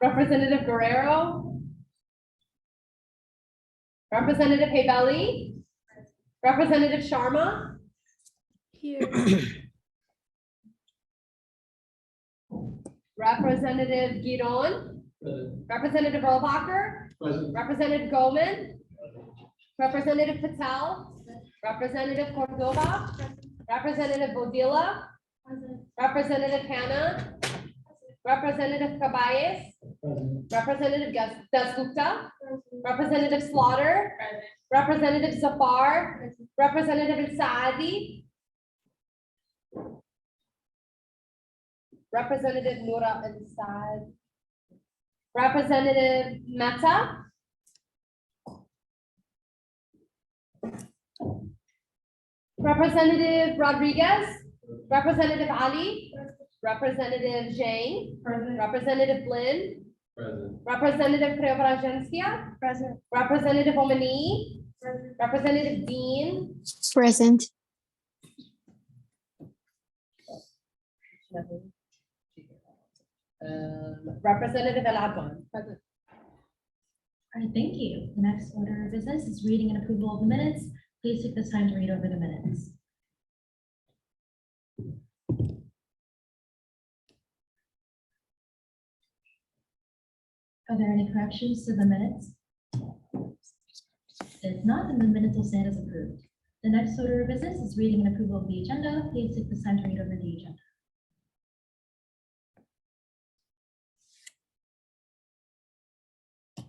Representative Guerrero. Representative Habeli. Representative Sharma. Here. Representative Giron. Representative Rollbacher. Representative Goldman. Representative Patel. Representative Cordova. Representative Bodila. Representative Hannah. Representative Cabayes. Representative Dasgupta. Representative Slaughter. Representative Zafar. Representative Saadi. Representative Noura Al-Saad. Representative Mehta. Representative Rodriguez. Representative Ali. Representative Zhang. Representative Blinn. Representative Preobrazhenskia. Representative Omani. Representative Dean. Present. Representative El-Adwan. Present. All right, thank you. The next order of business is reading and approval of the minutes. Please take this time to read over the minutes. Are there any corrections to the minutes? If not, then the minutes will stand as approved. The next order of business is reading and approval of the agenda. Please take this time to read over the agenda.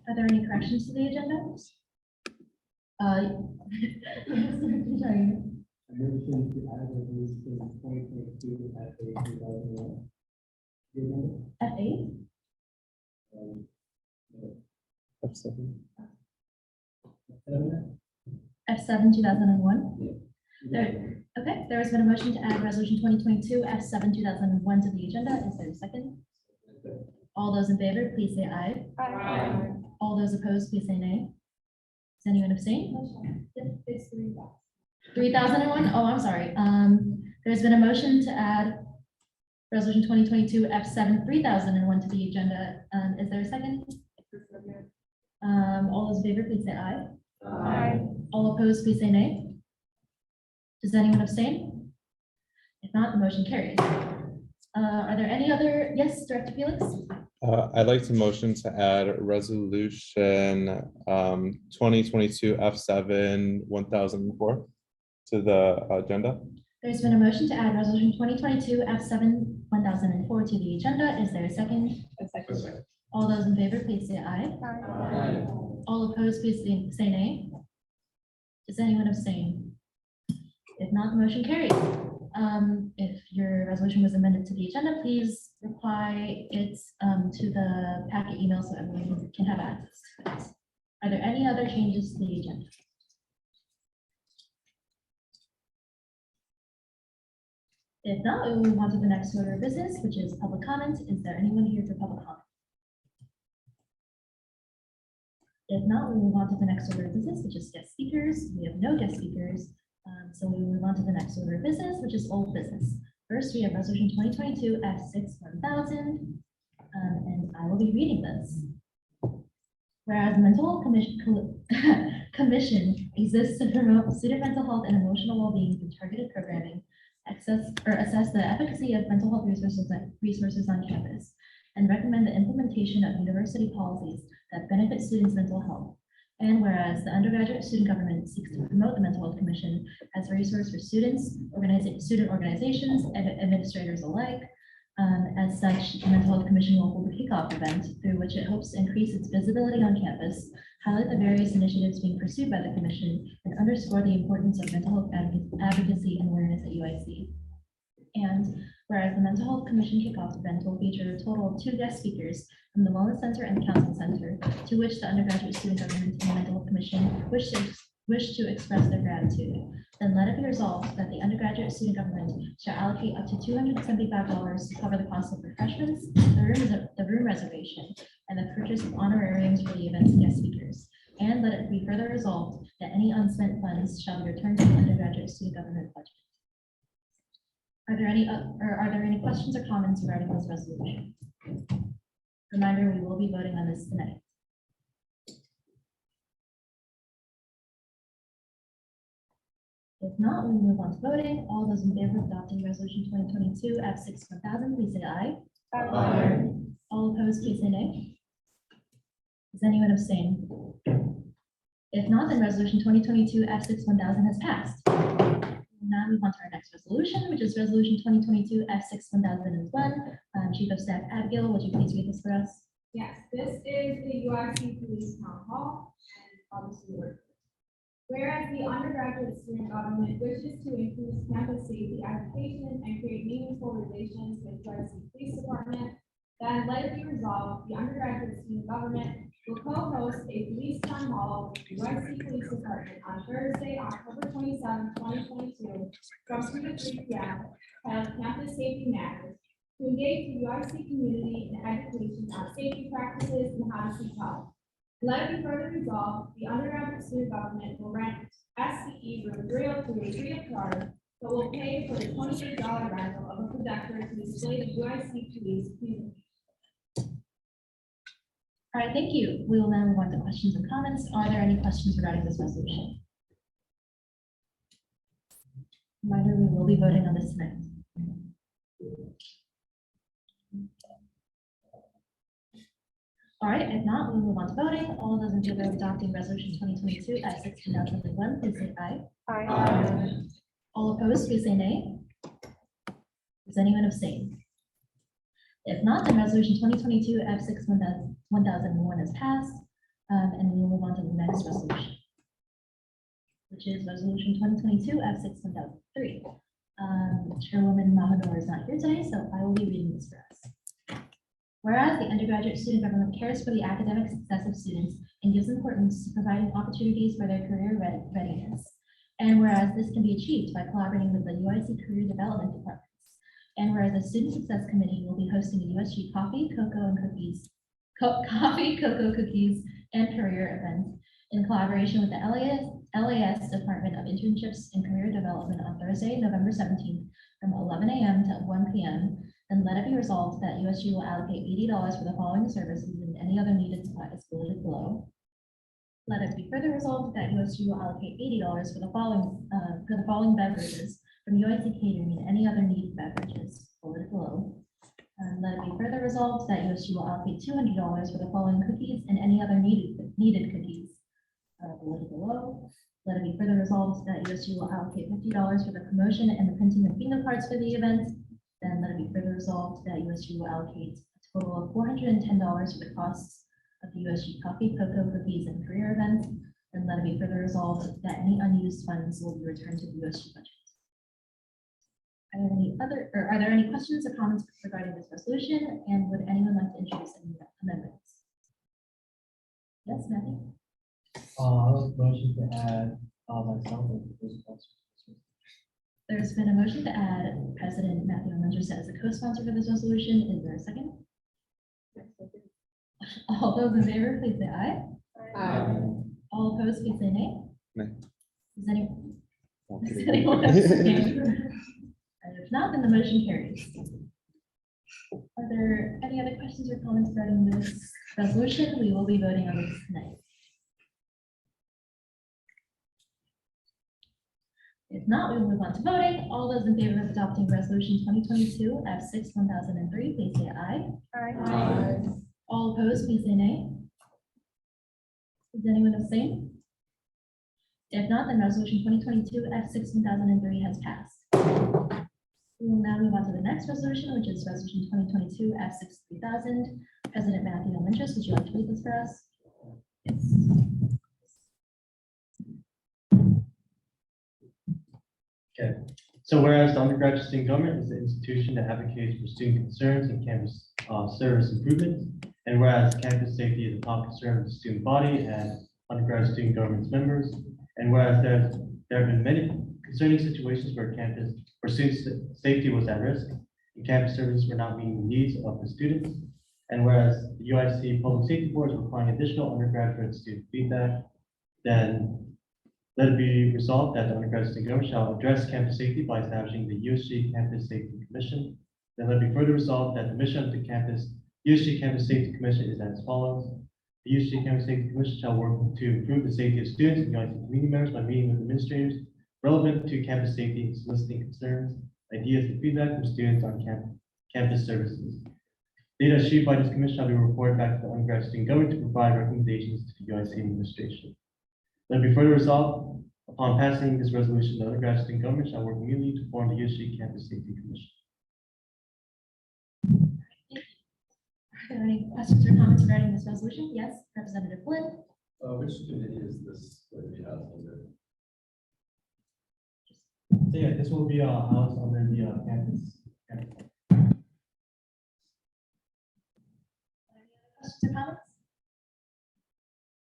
Are there any corrections to the agenda? Sorry. Motion to add resolution 2022 at F8. F7 2001. Okay, there has been a motion to add resolution 2022 F7 2001 to the agenda. Is there a second? All those in favor, please say aye. Aye. All those opposed, please say nay. Does anyone abstain? 3001. Oh, I'm sorry. There's been a motion to add resolution 2022 F7 3001 to the agenda. Is there a second? All those in favor, please say aye. Aye. All opposed, please say nay. Does anyone abstain? If not, the motion carries. Are there any other? Yes, Director Felix? I'd like to motion to add resolution 2022 F7 1004 to the agenda. There's been a motion to add resolution 2022 F7 1004 to the agenda. Is there a second? All those in favor, please say aye. Aye. All opposed, please say nay. Does anyone abstain? If not, the motion carries. If your resolution was amended to the agenda, please reply it to the packet email so everyone can have access to it. Are there any other changes to the agenda? If not, we will move on to the next order of business, which is public comment. Is there anyone here for public comment? If not, we will move on to the next order of business, which is guest speakers. We have no guest speakers. So we will move on to the next order of business, which is old business. First, we have resolution 2022 F6 1000, and I will be reading this. Whereas the mental health commission exists to promote student mental health and emotional well-being through targeted programming, assess the efficacy of mental health resources on campus, and recommend the implementation of university policies that benefit students' mental health. And whereas the undergraduate student government seeks to promote the Mental Health Commission as a resource for students, student organizations, and administrators alike. As such, the Mental Health Commission will hold a kickoff event through which it hopes to increase its visibility on campus, highlight the various initiatives being pursued by the Commission, and underscore the importance of mental health advocacy and awareness at UIC. And whereas the Mental Health Commission kickoff event will feature a total of 2 guest speakers from the Wellness Center and Counseling Center, to which the undergraduate student government and the Mental Health Commission wish to express their gratitude, then let it be resolved that the undergraduate student government shall allocate up to $275 to cover the cost of refreshments, the room reservation, and the purchase of honorariums for the event's guest speakers. And let it be further resolved that any unspent funds shall be returned to the undergraduate student government budget. Are there any questions or comments regarding this resolution? Reminder, we will be voting on this tonight. If not, we move on to voting. All those in favor of adopting resolution 2022 F6-1000, please say aye. Aye. All opposed, please say nay. Does anyone abstain? If not, then resolution 2022 F6-1000 has passed. We'll now move on to our next resolution, which is resolution 2022 F6-1001. Chief of Staff Abigail, would you please read this for us? Yes, this is the USG Police Town Hall and obviously work. Whereas the undergraduate student government wishes to increase campus safety education and create meaningful relations with USC Police Department, then let it be resolved, the undergraduate student government will co-host a police town hall with the USC Police Department on Thursday, October 27, 2022, from 2 to 3 p.m. titled Campus Safety Matters, to engage the UIC community in education on safety practices and how to seek help. Let it be further resolved, the undergraduate student government will rent SCE room 302 free of charge, but will pay for the $28 rental of a projector to display the UIC police presentation. All right, thank you. We will now move on to questions and comments. Are there any questions regarding this resolution? Reminder, we will be voting on this tonight. All right, if not, we'll move on to voting. All those in favor of adopting resolution 2022 F6-1001, please say aye. Aye. All opposed, please say nay. Does anyone abstain? If not, then resolution 2022 F6-1001 is passed, and we will move on to the next resolution, which is resolution 2022 F6-1003. Chairwoman Mahador is not here today, so I will be reading this for us. Whereas the undergraduate student government cares for the academic success of students and gives importance to providing opportunities for their career readiness. And whereas this can be achieved by collaborating with the UIC Career Development Departments. And whereas the Student Success Committee will be hosting a USG coffee, cocoa, cookies, and career event in collaboration with the LAS Department of Internships and Career Development on Thursday, November 17th from 11 a.m. to 1 p.m. And let it be resolved that USG will allocate $80 for the following services and any other needed supplies listed below. Let it be further resolved that USG will allocate $80 for the following beverages from UIC Catering and any other needed beverages listed below. And let it be further resolved that USG will allocate $200 for the following cookies and any other needed cookies listed below. Let it be further resolved that USG will allocate $50 for the promotion and the printing of bingo cards for the event. Then let it be further resolved that USG will allocate a total of $410 for the costs of the USG coffee, cocoa, cookies, and career event. And let it be further resolved that any unused funds will be returned to the USG budget. Are there any questions or comments regarding this resolution? And would anyone like to introduce any amendments? Yes, Matthew? I was motion to add myself as the first sponsor. There's been a motion to add President Matthew Almendras as a co-sponsor for this resolution. Is there a second? All those in favor, please say aye. Aye. All opposed, please say nay. Nay. Does anyone abstain? And if not, then the motion carries. Are there any other questions or comments regarding this resolution? We will be voting on this tonight. If not, we will move on to voting. All those in favor of adopting resolution 2022 F6-1003, please say aye. Aye. All opposed, please say nay. Does anyone abstain? If not, then resolution 2022 F6-1003 has passed. We will now move on to the next resolution, which is resolution 2022 F6-3000. President Matthew Almendras, would you like to read this for us? Yes. Okay, so whereas the undergraduate student government is the institution that advocates for student concerns and campus service improvements, and whereas campus safety is a top concern of the student body and undergraduate student government's members, and whereas there have been many concerning situations where student safety was at risk and campus services were not meeting the needs of the students, and whereas the UIC Public Safety Board is requiring additional undergraduate student feedback, then Let it be resolved that the undergraduate student government shall address campus safety by establishing the USG Campus Safety Commission. Then let it be further resolved that the mission of the USG Campus Safety Commission is as follows. The USG Campus Safety Commission shall work to improve the safety of students and UIC community members by meeting with administrators relevant to campus safety and soliciting concerns, ideas, and feedback from students on campus services. Data achieved by this commission shall be reported back to the undergraduate student government to provide recommendations to the UIC administration. Let it be further resolved, upon passing this resolution, the undergraduate student government shall work immediately to form the USG Campus Safety Commission. Are there any questions or comments regarding this resolution? Yes, Representative Flynn. Which committee is this going to be housed under? So yeah, this will be housed under the campus. Questions or comments?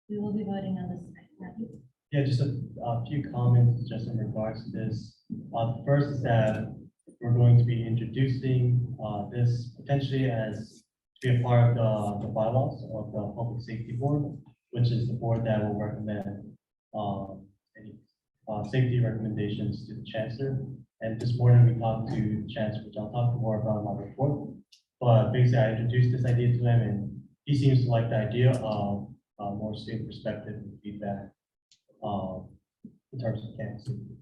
We will be voting on this tonight. Matthew? Yeah, just a few comments just in regards to this. The first is that we're going to be introducing this potentially as to be a part of the bylaws of the Public Safety Board, which is the board that will recommend any safety recommendations to the chancellor. And this morning we talked to the chancellor, which I'll talk more about in my report. But basically, I introduced this idea to him, and he seems to like the idea of more student perspective and feedback in terms of campus safety.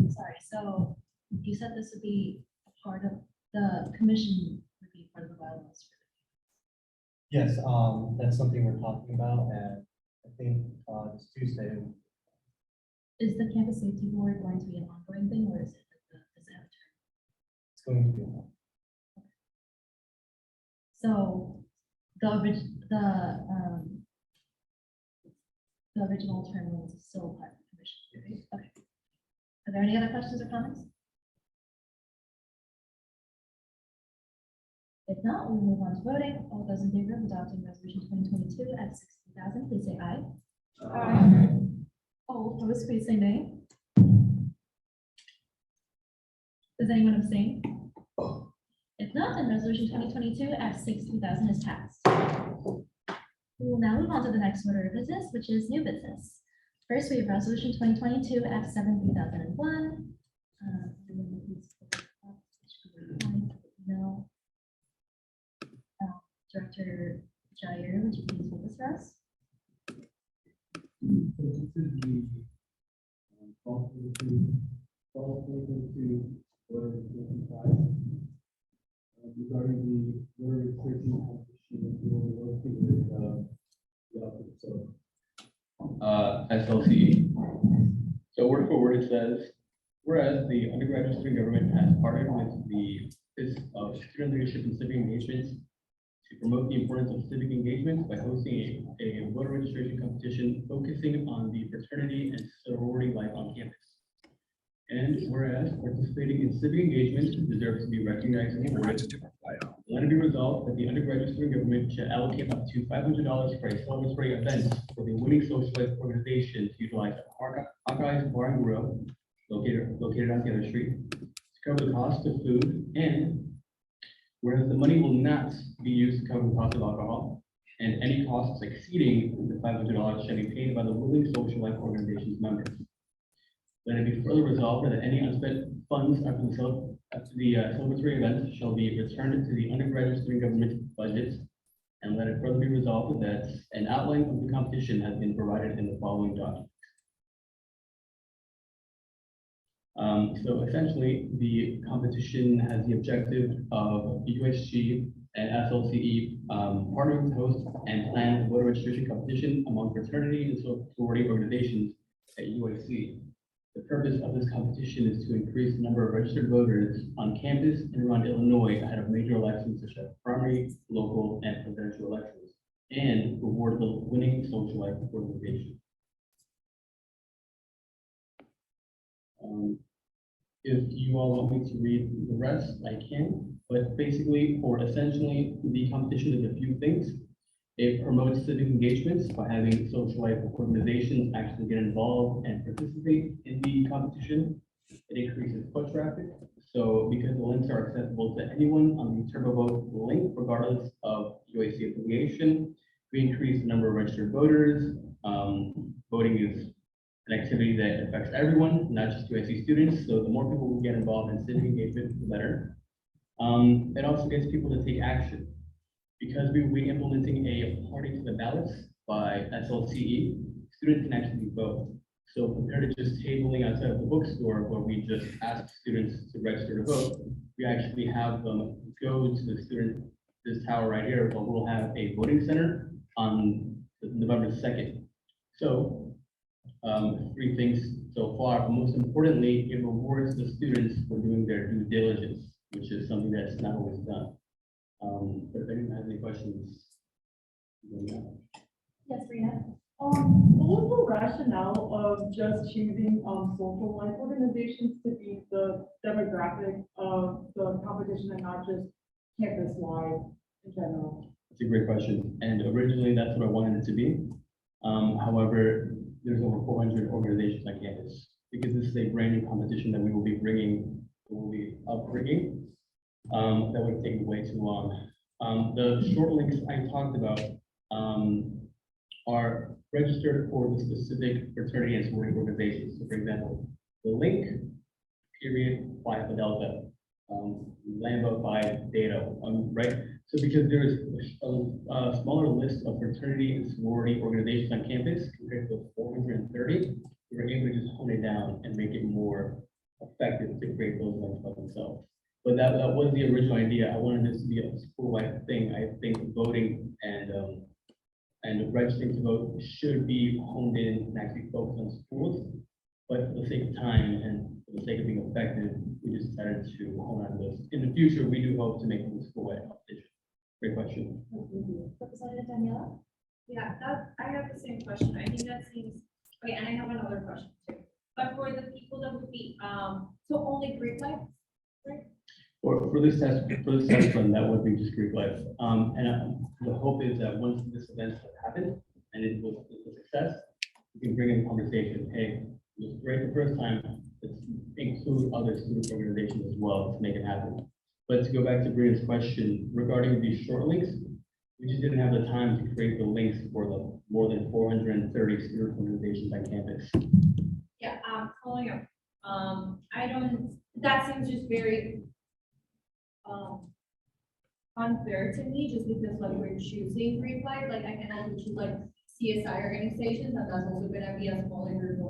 Sorry, so you said this would be a part of the commission would be part of the bylaws. Yes, that's something we're talking about, and I think it's Tuesday. Is the campus safety board going to be an ongoing thing, or is it does it have a term? It's going to be. So the original term was still part of the commission, right? Okay. Are there any other questions or comments? If not, we'll move on to voting. All those in favor of adopting resolution 2022 at 60,000, please say aye. Aye. All opposed, please say nay. Does anyone abstain? If not, then resolution 2022 at 60,000 is passed. We will now move on to the next order of business, which is new business. First, we have resolution 2022 F 7/2001. No. Director Jair, would you please read this for us? So this is the fall 2022 order regarding the voter registration application, we will be working with the office of SLC. So word for word, it says, whereas the undergraduate student government has partnered with the Office of Student Leadership and Civic Engagement to promote the importance of civic engagement by hosting a voter registration competition focusing on the fraternity and sorority life on campus. And whereas participating in civic engagement deserves to be recognized and awarded, let it be resolved that the undergraduate student government should allocate up to $500 for a celebratory event for the winning social life organization to utilize Hawkeye's Bar and Grill located on Taylor Street to cover the cost of food, and whereas the money will not be used to cover the cost of alcohol, and any costs exceeding the $500 shall be paid by the winning social life organization's members. Let it be further resolved that any unspent funds after the celebratory event shall be returned to the undergraduate student government budget. And let it further be resolved that an outline of the competition has been provided in the following document. So essentially, the competition has the objective of USG and SLCE partnering to host and plan a voter registration competition among fraternity and sorority organizations at USC. The purpose of this competition is to increase the number of registered voters on campus and around Illinois ahead of major elections such as primary, local, and presidential elections, and reward the winning social life organization. If you all want me to read the rest, I can, but basically, or essentially, the competition is a few things. It promotes civic engagements by having social life organizations actually get involved and participate in the competition. It increases foot traffic. So because the links are accessible to anyone on the TurboVote link, regardless of UAC affiliation. We increased the number of registered voters. Voting is an activity that affects everyone, not just USC students. So the more people who get involved in civic engagement, the better. It also gets people to take action. Because we will be implementing a party to the ballots by SLCE, students can actually vote. So compared to just tabling outside of the bookstore where we just ask students to register to vote, we actually have them go to the student, this tower right here, but we'll have a voting center on November 2nd. So three things so far, but most importantly, it rewards the students for doing their due diligence, which is something that's not always done. But if anyone has any questions. Yes, Rita? What was the rationale of just choosing social life organizations to be the demographic of the competition and not just campus-wide in general? It's a great question. And originally, that's what I wanted it to be. However, there's over 400 organizations on campus because this is a brand new competition that we will be bringing, that would take way too long. The short links I talked about are registered for the specific fraternity and sorority organizations. So for example, the link, period, Phi Alpha Delta, Lambda Phi Theta, right? So because there's a smaller list of fraternity and sorority organizations on campus compared to the 430, we were able to just hone it down and make it more effective to create those links by themselves. But that was the original idea. I wanted this to be a school-wide thing. I think voting and registering to vote should be honed in and actually focused on schools. But for the sake of time and for the sake of being effective, we just decided to hone on this. In the future, we do hope to make it a school-wide competition. Great question. Representative Daniela? Yeah, I have the same question. I think that seems, okay, and I have another question too. But for the people that would be, so only Greek life, right? Or for this test run, that would be just Greek life. The hope is that once this event has happened and it was a success, we can bring in conversation. Hey, it was great the first time. Let's include other student organizations as well to make it happen. But to go back to Brian's question regarding these short links, we just didn't have the time to create the links for the more than 430 student organizations on campus. Yeah, following up, that seems just very unfair to me, just because like we're choosing Greek life, like I can also choose like CSI organizations, and that's also gonna be a smaller group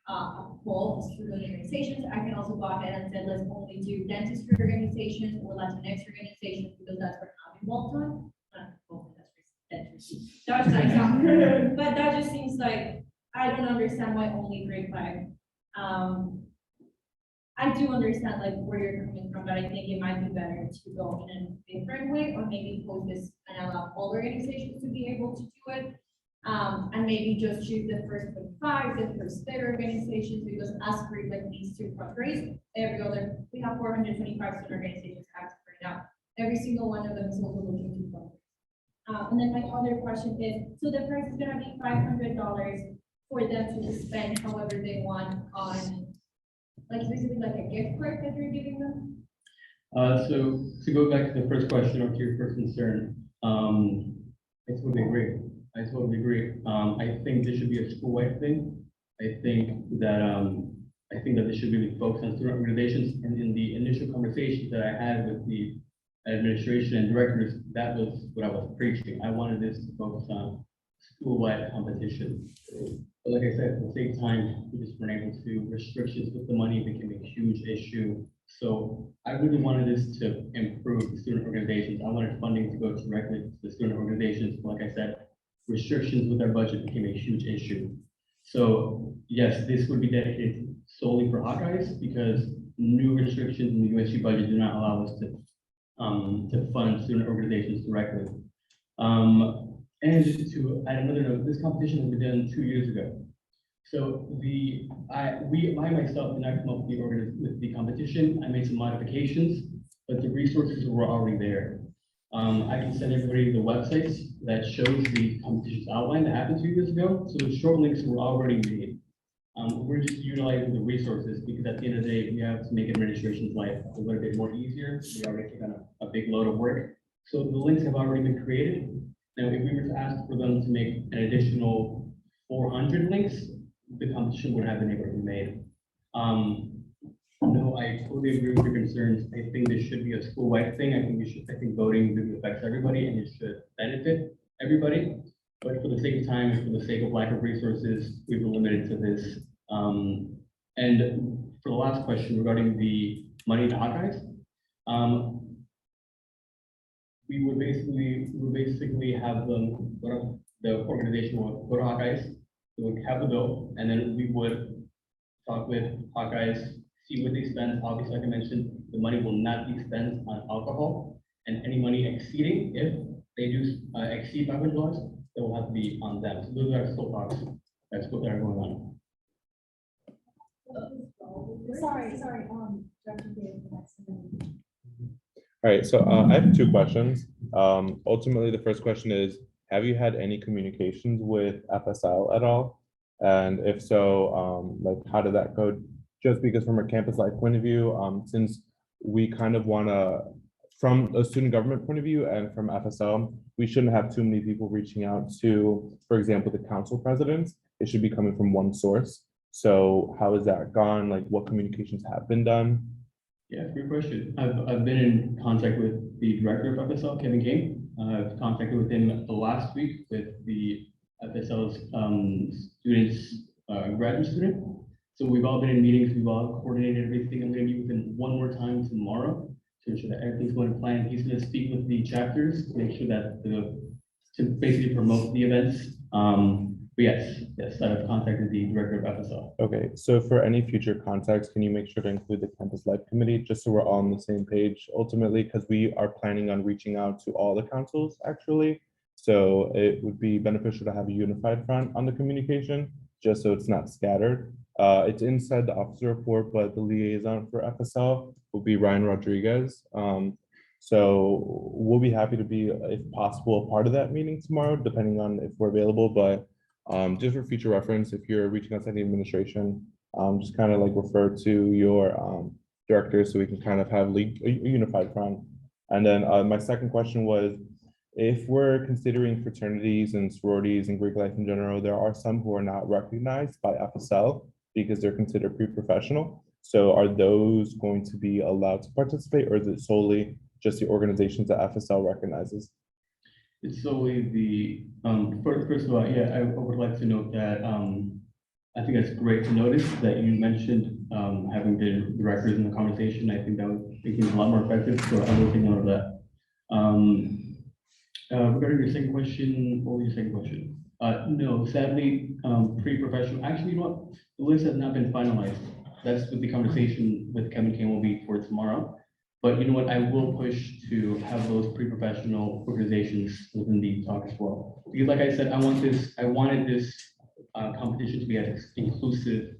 of full student organizations. I can also go ahead and say, let's only do dentistry organizations or Latinx organizations, because that's what I'm involved on. Dentistry. That's an example, but that just seems like, I don't understand why only Greek life. I do understand like where you're coming from, but I think it might be better to go in a different way, or maybe post this and allow all organizations to be able to do it. And maybe just choose the first 25, the first 30 organizations, because as Greek, like these two countries, every other, we have 425 student organizations active right now. Every single one of them is also looking to fund. And then my other question is, so the price is gonna be $500 for them to spend however they want on, like, basically like a gift card that you're giving them? So to go back to the first question or to your first concern, I totally agree. I think this should be a school-wide thing. I think that this should really focus on student organizations. And in the initial conversations that I had with the administration and directors, that was what I was preaching. I wanted this to focus on school-wide competition. But like I said, at the same time, we just weren't able to. Restrictions with the money became a huge issue. So I really wanted this to improve the student organizations. I wanted funding to go directly to the student organizations. Like I said, restrictions with our budget became a huge issue. So yes, this would be dedicated solely for Hawkeyes, because new restrictions in the USG budget do not allow us to fund student organizations directly. And just to add another note, this competition was done 2 years ago. So I myself did not come up with the competition. I made some modifications, but the resources were already there. I can send everybody the websites that shows the competitions outline that happened 2 years ago. So the short links were already made. We're just utilizing the resources, because at the end of the day, we have to make administration's life a little bit more easier. We already take on a big load of work. So the links have already been created. Now, if we were to ask for them to make an additional 400 links, the competition would have been able to be made. No, I totally agree with your concerns. I think this should be a school-wide thing. I think voting really affects everybody and it should benefit everybody. But for the sake of time and for the sake of lack of resources, we've been limited to this. And for the last question regarding the money to Hawkeyes, we would basically have them, the organization would go to Hawkeyes, we would have the bill, and then we would talk with Hawkeyes, see what they spend. Obviously, like I mentioned, the money will not be spent on alcohol, and any money exceeding, if they do exceed $500, it will have to be on them. So those are still talks. That's what they're going on. Sorry, Dr. David, that's the one. All right, so I have two questions. Ultimately, the first question is, have you had any communications with FSL at all? And if so, like, how did that go? Just because from a campus life point of view, since we kind of want to, from a student government point of view and from FSL, we shouldn't have too many people reaching out to, for example, the council presidents. It should be coming from one source. So how has that gone? Like, what communications have been done? Yeah, great question. I've been in contact with the director of FSL, Kevin King. I've contacted with him the last week with the FSL's graduate student. So we've all been in meetings, we've all coordinated everything. I'm gonna meet with him one more time tomorrow to ensure that everything's going to plan. He's gonna speak with the chapters to make sure that to basically promote the events. But yes, I've contacted the director of FSL. Okay, so for any future contacts, can you make sure to include the campus life committee, just so we're all on the same page ultimately, because we are planning on reaching out to all the councils actually. So it would be beneficial to have a unified front on the communication, just so it's not scattered. It's inside the officer report, but the liaison for FSL will be Ryan Rodriguez. So we'll be happy to be, if possible, a part of that meeting tomorrow, depending on if we're available, but just for future reference, if you're reaching out to the administration, just kind of like refer to your director so we can kind of have a unified front. And then my second question was, if we're considering fraternities and sororities and Greek life in general, there are some who are not recognized by FSL because they're considered pre-professional. So are those going to be allowed to participate, or is it solely just the organizations that FSL recognizes? It's solely the, first of all, yeah, I would like to note that I think it's great to notice that you mentioned having the directors in the conversation. I think that would make things a lot more effective, so I will take note of that. Regarding your second question, what was your second question? No, sadly, pre-professional, actually, you know what? The list has not been finalized. That's what the conversation with Kevin King will be for tomorrow. But you know what, I will push to have those pre-professional organizations within the talk as well. Because like I said, I wanted this competition to be as inclusive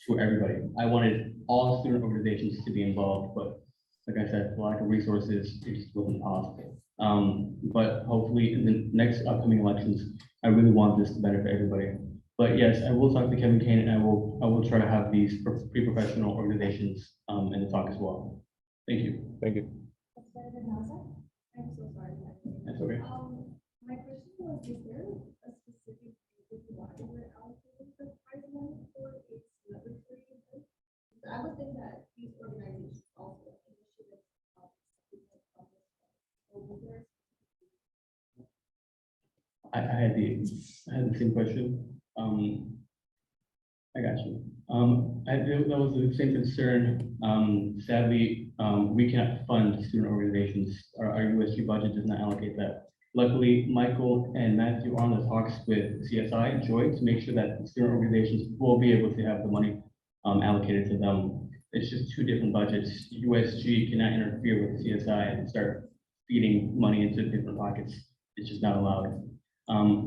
to everybody. I wanted all student organizations to be involved, but like I said, for lack of resources, it just wasn't possible. But hopefully in the next upcoming elections, I really want this to benefit everybody. But yes, I will talk to Kevin Kane and I will try to have these pre-professional organizations in the talk as well. Thank you. Thank you. I'm so sorry. That's okay. My question was, is there a specific reason why we're allocating the prize money for its laboratory event? I would think that these organizations also initiative I had the same question. I got you. That was the same concern. Sadly, we cannot fund student organizations. Our USG budget does not allocate that. Luckily, Michael and Matthew are on the talks with CSI, Joy, to make sure that student organizations will be able to have the money allocated to them. It's just two different budgets. USG cannot interfere with CSI and start feeding money into different pockets. It's just not allowed.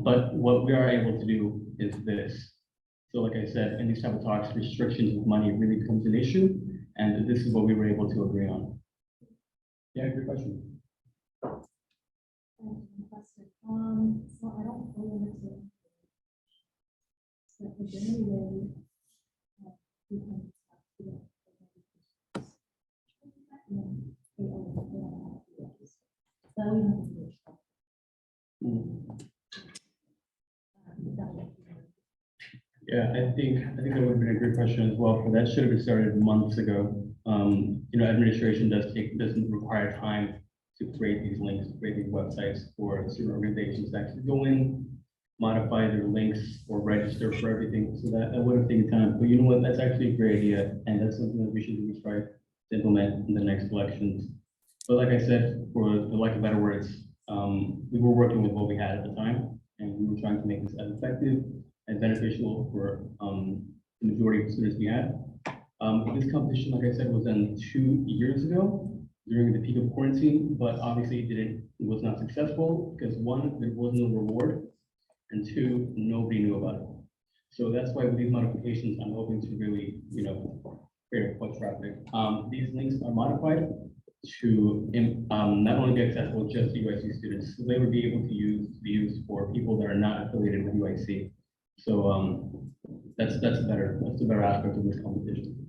But what we are able to do is this. So like I said, in these type of talks, restrictions with money really becomes an issue, and this is what we were able to agree on. Yeah, good question. So I don't fully understand. So is there any way we can So we know this is. Yeah, I think that would have been a good question as well, but that should have been started months ago. Administration doesn't require time to create these links, create these websites for student organizations to actually go in, modify their links or register for everything. So that would have taken time, but you know what, that's actually a great idea. And that's something that we should really try to implement in the next elections. But like I said, for the lack of better words, we were working with what we had at the time, and we were trying to make this as effective and beneficial for the majority of the students we had. This competition, like I said, was done 2 years ago during the peak of quarantine, but obviously it was not successful because one, there was no reward, and two, nobody knew about it. So that's why with these modifications, I'm hoping to really, create a foot traffic. These links are modified to not only be accessible just to UIC students, so they would be able to be used for people that are not affiliated with UIC. So that's a better aspect of this competition.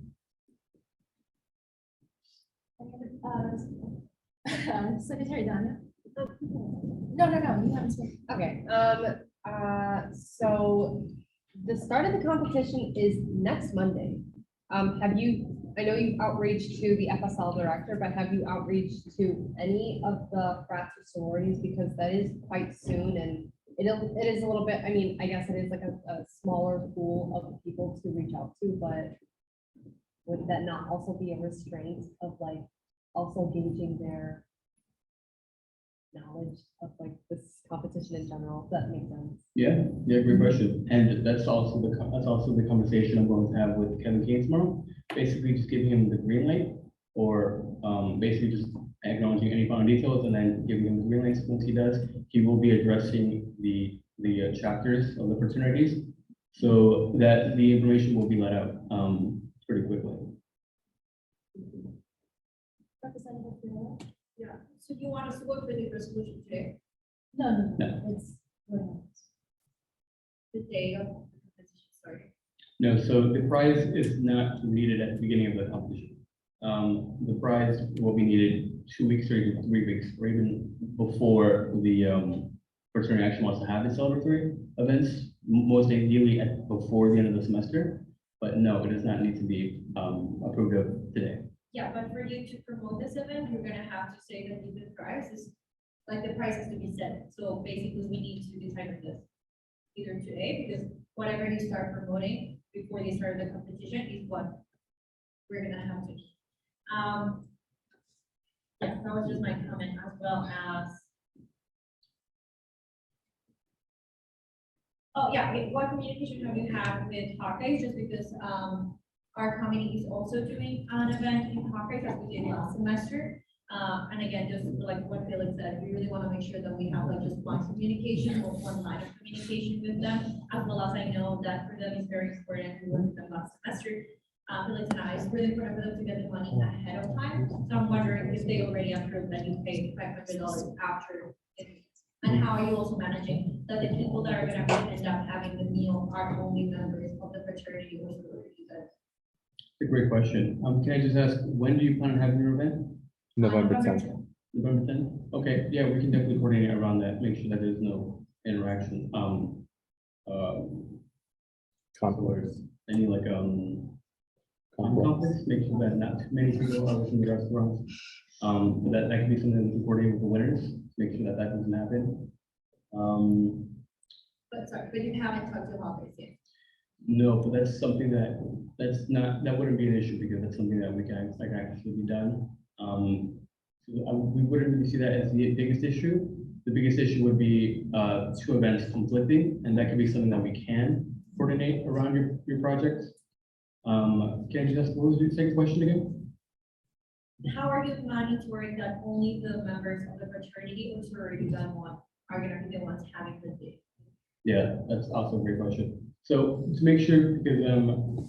Secretary Danya. No, you haven't spoken. Okay, so the start of the competition is next Monday. I know you've outreached to the FSL director, but have you outreached to any of the frats or sororities? Because that is quite soon, and it is a little bit, I mean, I guess it is like a smaller pool of people to reach out to, but would that not also be a restraint of like also gauging their knowledge of like this competition in general? If that makes sense. Yeah, great question. And that's also the conversation I'm going to have with Kevin Kane tomorrow. Basically, just giving him the green light, or basically just acknowledging any final details and then giving him the green lights. Once he does, he will be addressing the chapters of the fraternities, so that the information will be let out pretty quickly. Representative Fiorella? Yeah, so you want us to go for the resolution today, No, No. it's. the day of the competition starting? No, so the prize is not needed at the beginning of the competition. The prize will be needed 2 weeks or even 3 weeks, or even before the fraternity actually wants to have the celebratory events, most ideally before the end of the semester. But no, it does not need to be approved of today. Yeah, but for you to promote this event, you're gonna have to say that the price is, like, the price has to be set. So basically, we need to decide on this either today, because whatever you start promoting before the start of the competition is what we're gonna have to. Yeah, that was just my comment, as well as. Oh, yeah, what communication have you had with Hawkeye, just because, our committee is also doing an event in Hawkeye as we did last semester. And again, just like what Felix said, we really want to make sure that we have like just one communication or one line of communication with them, as well as I know that for them it's very important. We worked with them last semester. Felix and I, it's really important for them to get the money ahead of time. So I'm wondering if they already approved that you paid $500 after. And how are you also managing that the people that are going to end up having the meal are only members of the fraternity or sorority? It's a great question. Can I just ask, when do you plan on having your event? November November 10th. November 10th? Okay, yeah, we can definitely coordinate around that, make sure that there's no interaction. Concourse. Any like, conflicts, make sure that not too many people are within the restaurants. That could be something we can coordinate with the winners, make sure that doesn't happen. But you haven't talked to Hawkeye yet. No, but that's something that wouldn't be an issue, because that's something that can actually be done. We wouldn't really see that as the biggest issue. The biggest issue would be 2 events conflicting, and that could be something that we can coordinate around your projects. Can I just ask, what was your second question again? How are you monitoring that only the members of the fraternity or sorority that are gonna be the ones having the day? Yeah, that's also a great question. So to make sure, because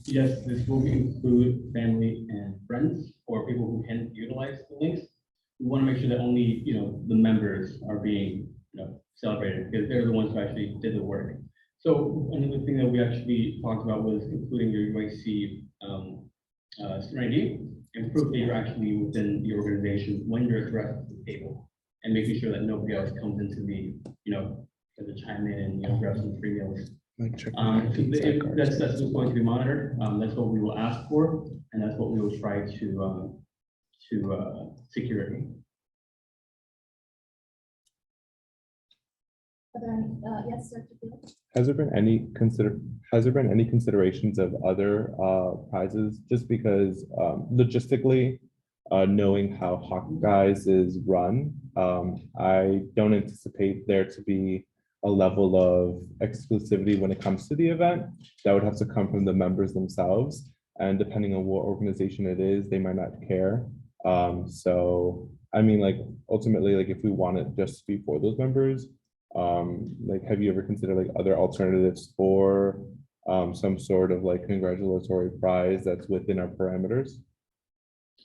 yes, this will include family and friends or people who can utilize the links. We want to make sure that only, the members are being, celebrated, because they're the ones who actually did the work. So another thing that we actually talked about was including your UIC student ID and proof that you're actually within the organization when you're addressed at the table. and making sure that nobody else comes into the, to chime in and, grab some free meals. Like check. That's what's going to be monitored. That's what we will ask for, and that's what we will try to secure. Are there any, yes, Director Field? Has there been any considerations of other prizes? Just because logistically, knowing how Hawkeyes is run, I don't anticipate there to be a level of exclusivity when it comes to the event. That would have to come from the members themselves, and depending on what organization it is, they might not care. So I mean, like ultimately, like if we want it just to be for those members, like have you ever considered like other alternatives for some sort of like congratulatory prize that's within our parameters?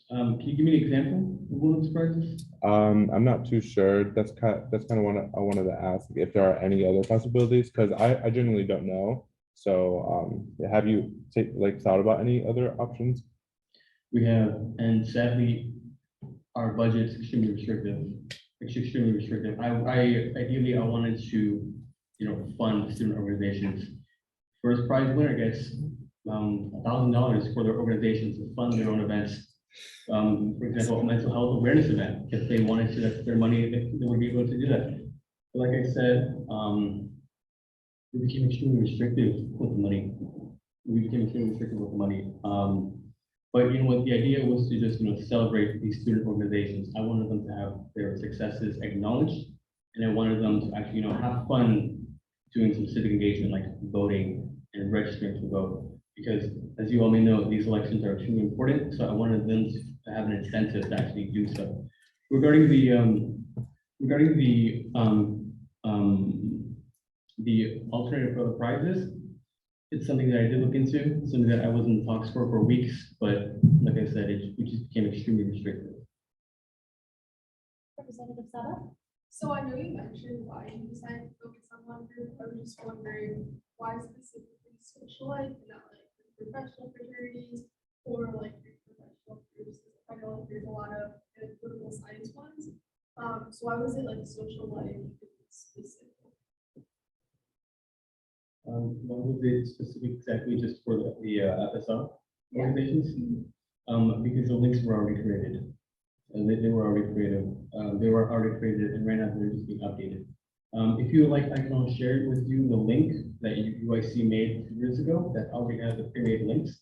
Can you give me an example of one of those prizes? I'm not too sure. That's kind of what I wanted to ask, if there are any other possibilities, because I genuinely don't know. So have you thought about any other options? We have, and sadly, our budget's extremely restrictive. It's extremely restrictive. Ideally, I wanted to, fund student organizations. First prize winner gets $1,000 for their organizations to fund their own events. For example, a mental health awareness event. If they wanted to, that's their money, they would be able to do that. But like I said, we became extremely restrictive with the money. But what the idea was to just celebrate these student organizations. I wanted them to have their successes acknowledged, and I wanted them to actually have fun doing some civic engagement like voting and registering to vote. Because as you all may know, these elections are extremely important. So I wanted them to have an incentive to actually do so. Regarding the alternative for the prizes, it's something that I did look into, something that I was in talks for weeks, but like I said, it just became extremely restrictive. Representative Saba? So I know you mentioned why you decided to focus on one group. I was just wondering why specifically social life and not like professional fraternities or like professional groups. I know like there's a lot of political science ones. So why was it like social life specific? What was it specific exactly just for the FSR Yeah. organizations? Because the links were already created. And they were already created. They were already created, and right now they're just being updated. If you would like, I can share with you the link that UIC made 2 years ago that already has the pre-made links.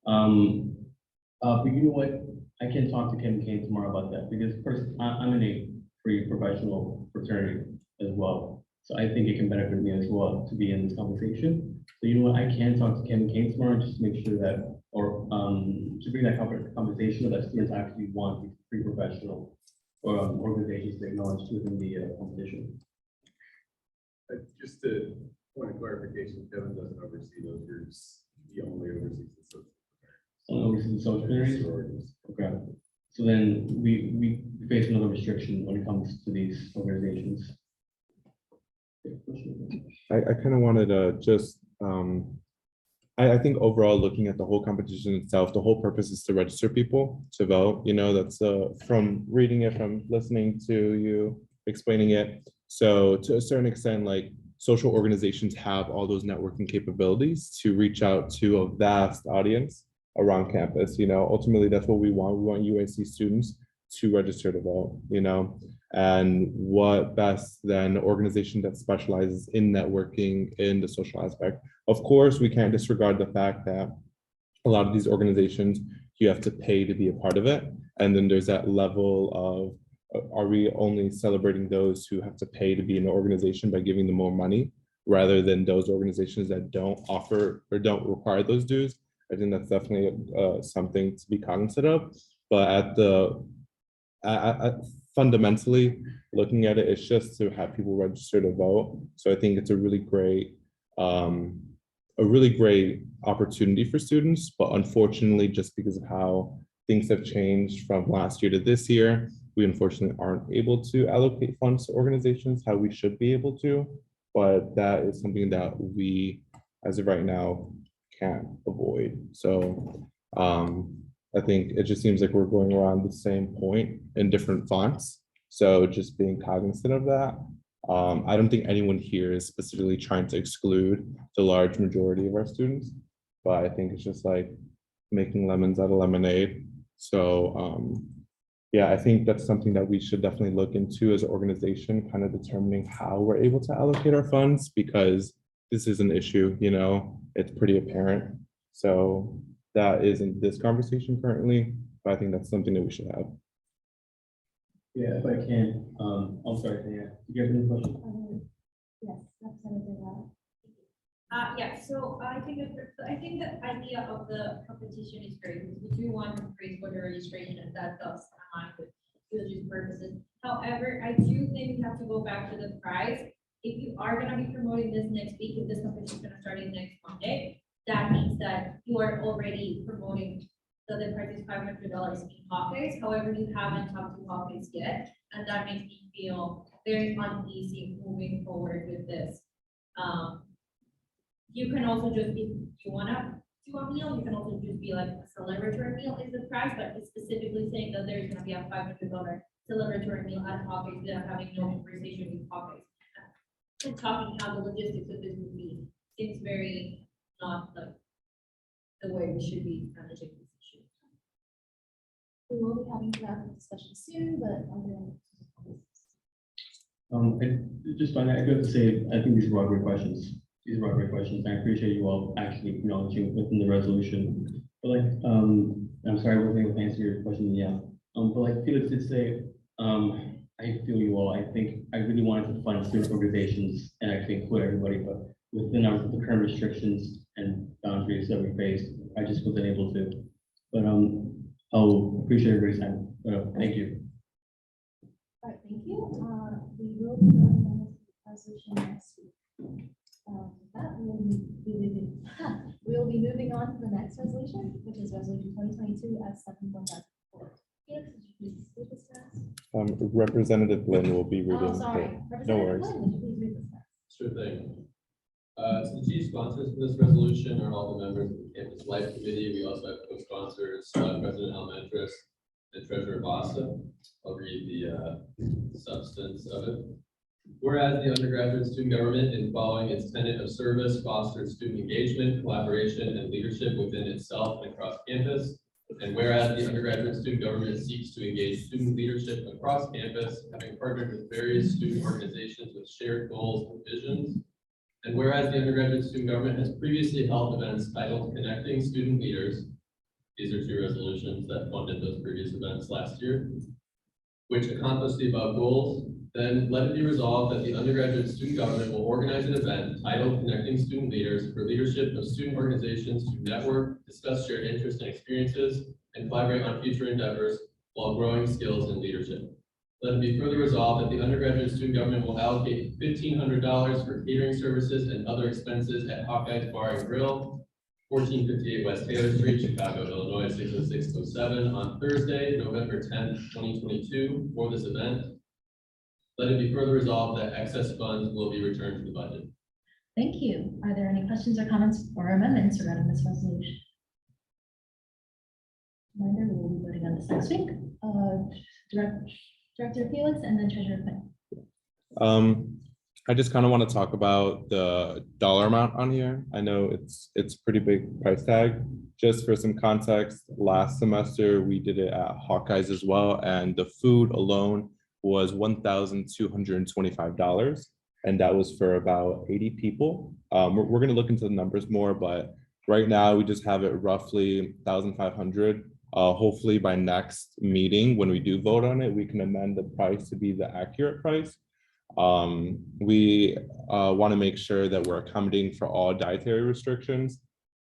But you know what? I can talk to Kim Kane tomorrow about that, because first, I'm in a pre-professional fraternity as well. So I think it can benefit me as well to be in this conversation. So you know what? I can talk to Kim Kane tomorrow just to make sure that, or to bring that conversation that students actually want these pre-professional organizations to acknowledge within the competition. Just a point of clarification, Kevin doesn't oversee those groups. He only oversees the social. Overseas the social sororities. Okay. So then we face another restriction when it comes to these organizations. I kind of wanted to just, I think overall, looking at the whole competition itself, the whole purpose is to register people to vote. That's from reading it, from listening to you explaining it. So to a certain extent, like social organizations have all those networking capabilities to reach out to a vast audience around campus. Ultimately, that's what we want. We want UIC students to register to vote, and what best than an organization that specializes in networking in the social aspect. Of course, we can't disregard the fact that a lot of these organizations, you have to pay to be a part of it. And then there's that level of, are we only celebrating those who have to pay to be in an organization by giving them more money, rather than those organizations that don't offer or don't require those dues? I think that's definitely something to be cognizant of. But fundamentally, looking at it, it's just to have people register to vote. So I think it's a really great opportunity for students. But unfortunately, just because of how things have changed from last year to this year, we unfortunately aren't able to allocate funds to organizations how we should be able to. But that is something that we, as of right now, can't avoid. So I think it just seems like we're going around the same point in different fonts. So just being cognizant of that. I don't think anyone here is specifically trying to exclude the large majority of our students, but I think it's just like making lemons out of lemonade. So yeah, I think that's something that we should definitely look into as an organization, kind of determining how we're able to allocate our funds, because this is an issue, you know, it's pretty apparent. So that isn't this conversation currently, but I think that's something that we should have. Yeah, if I can, I'm sorry, Tanya, do you have any questions? Yes, Representative. Yeah, so I think the idea of the competition is great, because we do want to increase voter registration, and that does align with USG's purposes. However, I do think we have to go back to the price. If you are gonna be promoting this next week, if this competition is gonna start next Monday, that means that you are already promoting the price is $500 in Hawkeyes. However, you haven't talked to Hawkeyes yet, and that makes me feel very uneasy moving forward with this. You can also just be, you wanna do a meal, you can also just be like a celebratory meal is the price, but it's specifically saying that there's gonna be a $500 celebratory meal at Hawkeyes, without having no conversation with Hawkeyes. And talking how the logistics of this would be, seems very not the way we should be managing this issue. We will be having that discussion soon, but I'm going Just on that, I do have to say, I think these are all great questions. These are all great questions. I appreciate you all actually acknowledging within the resolution. But like, I'm sorry, I wasn't able to answer your question, yeah. But like Felix did say, I feel you all. I think I really wanted to fund student organizations and actually include everybody, but within the current restrictions and boundaries that we face, I just wasn't able to. But I'll appreciate everybody's time. Thank you. All right, thank you. We will be voting on this resolution next week. That we will be moving on to the next resolution, which is resolution 2022 at 7.4. Felix, would you please read this fast? Representative Lynn will be reading. Oh, sorry. No Representative worries. Lynn, would you please read this fast? Sure thing. So the chief sponsors for this resolution are all the members of the Campus Life Committee. We also have co-sponsors, President Almentris and Treasurer Vasa. I'll read the substance of it. Whereas the undergraduate student government, in following its tenet of service, fosters student engagement, collaboration, and leadership within itself and across campus. And whereas the undergraduate student government seeks to engage student leadership across campus, having partnered with various student organizations with shared goals and visions. And whereas the undergraduate student government has previously held events titled Connecting Student Leaders. These are two resolutions that funded those previous events last year, which accomplished the above goals. Then let it be resolved that the undergraduate student government will organize an event titled Connecting Student Leaders for leadership of student organizations to network, discuss shared interests and experiences, and collaborate on future endeavors while growing skills in leadership. Let it be further resolved that the undergraduate student government will allocate $1,500 for catering services and other expenses at Hawkeye's Bar and Grill, 1458 West Taylor Street, Chicago, Illinois, 60607 on Thursday, November 10th, 2022 for this event. Let it be further resolved that excess funds will be returned to the budget. Thank you. Are there any questions or comments or amendments regarding this resolution? Reminder, we will be voting on this next week. Director Felix and then Treasurer Quinn. I just kind of want to talk about the dollar amount on here. I know it's pretty big price tag. Just for some context, last semester we did it at Hawkeyes as well, and the food alone was $1,225, and that was for about 80 people. We're going to look into the numbers more, but right now we just have it roughly 1,500. Hopefully by next meeting, when we do vote on it, we can amend the price to be the accurate price. We want to make sure that we're accommodating for all dietary restrictions,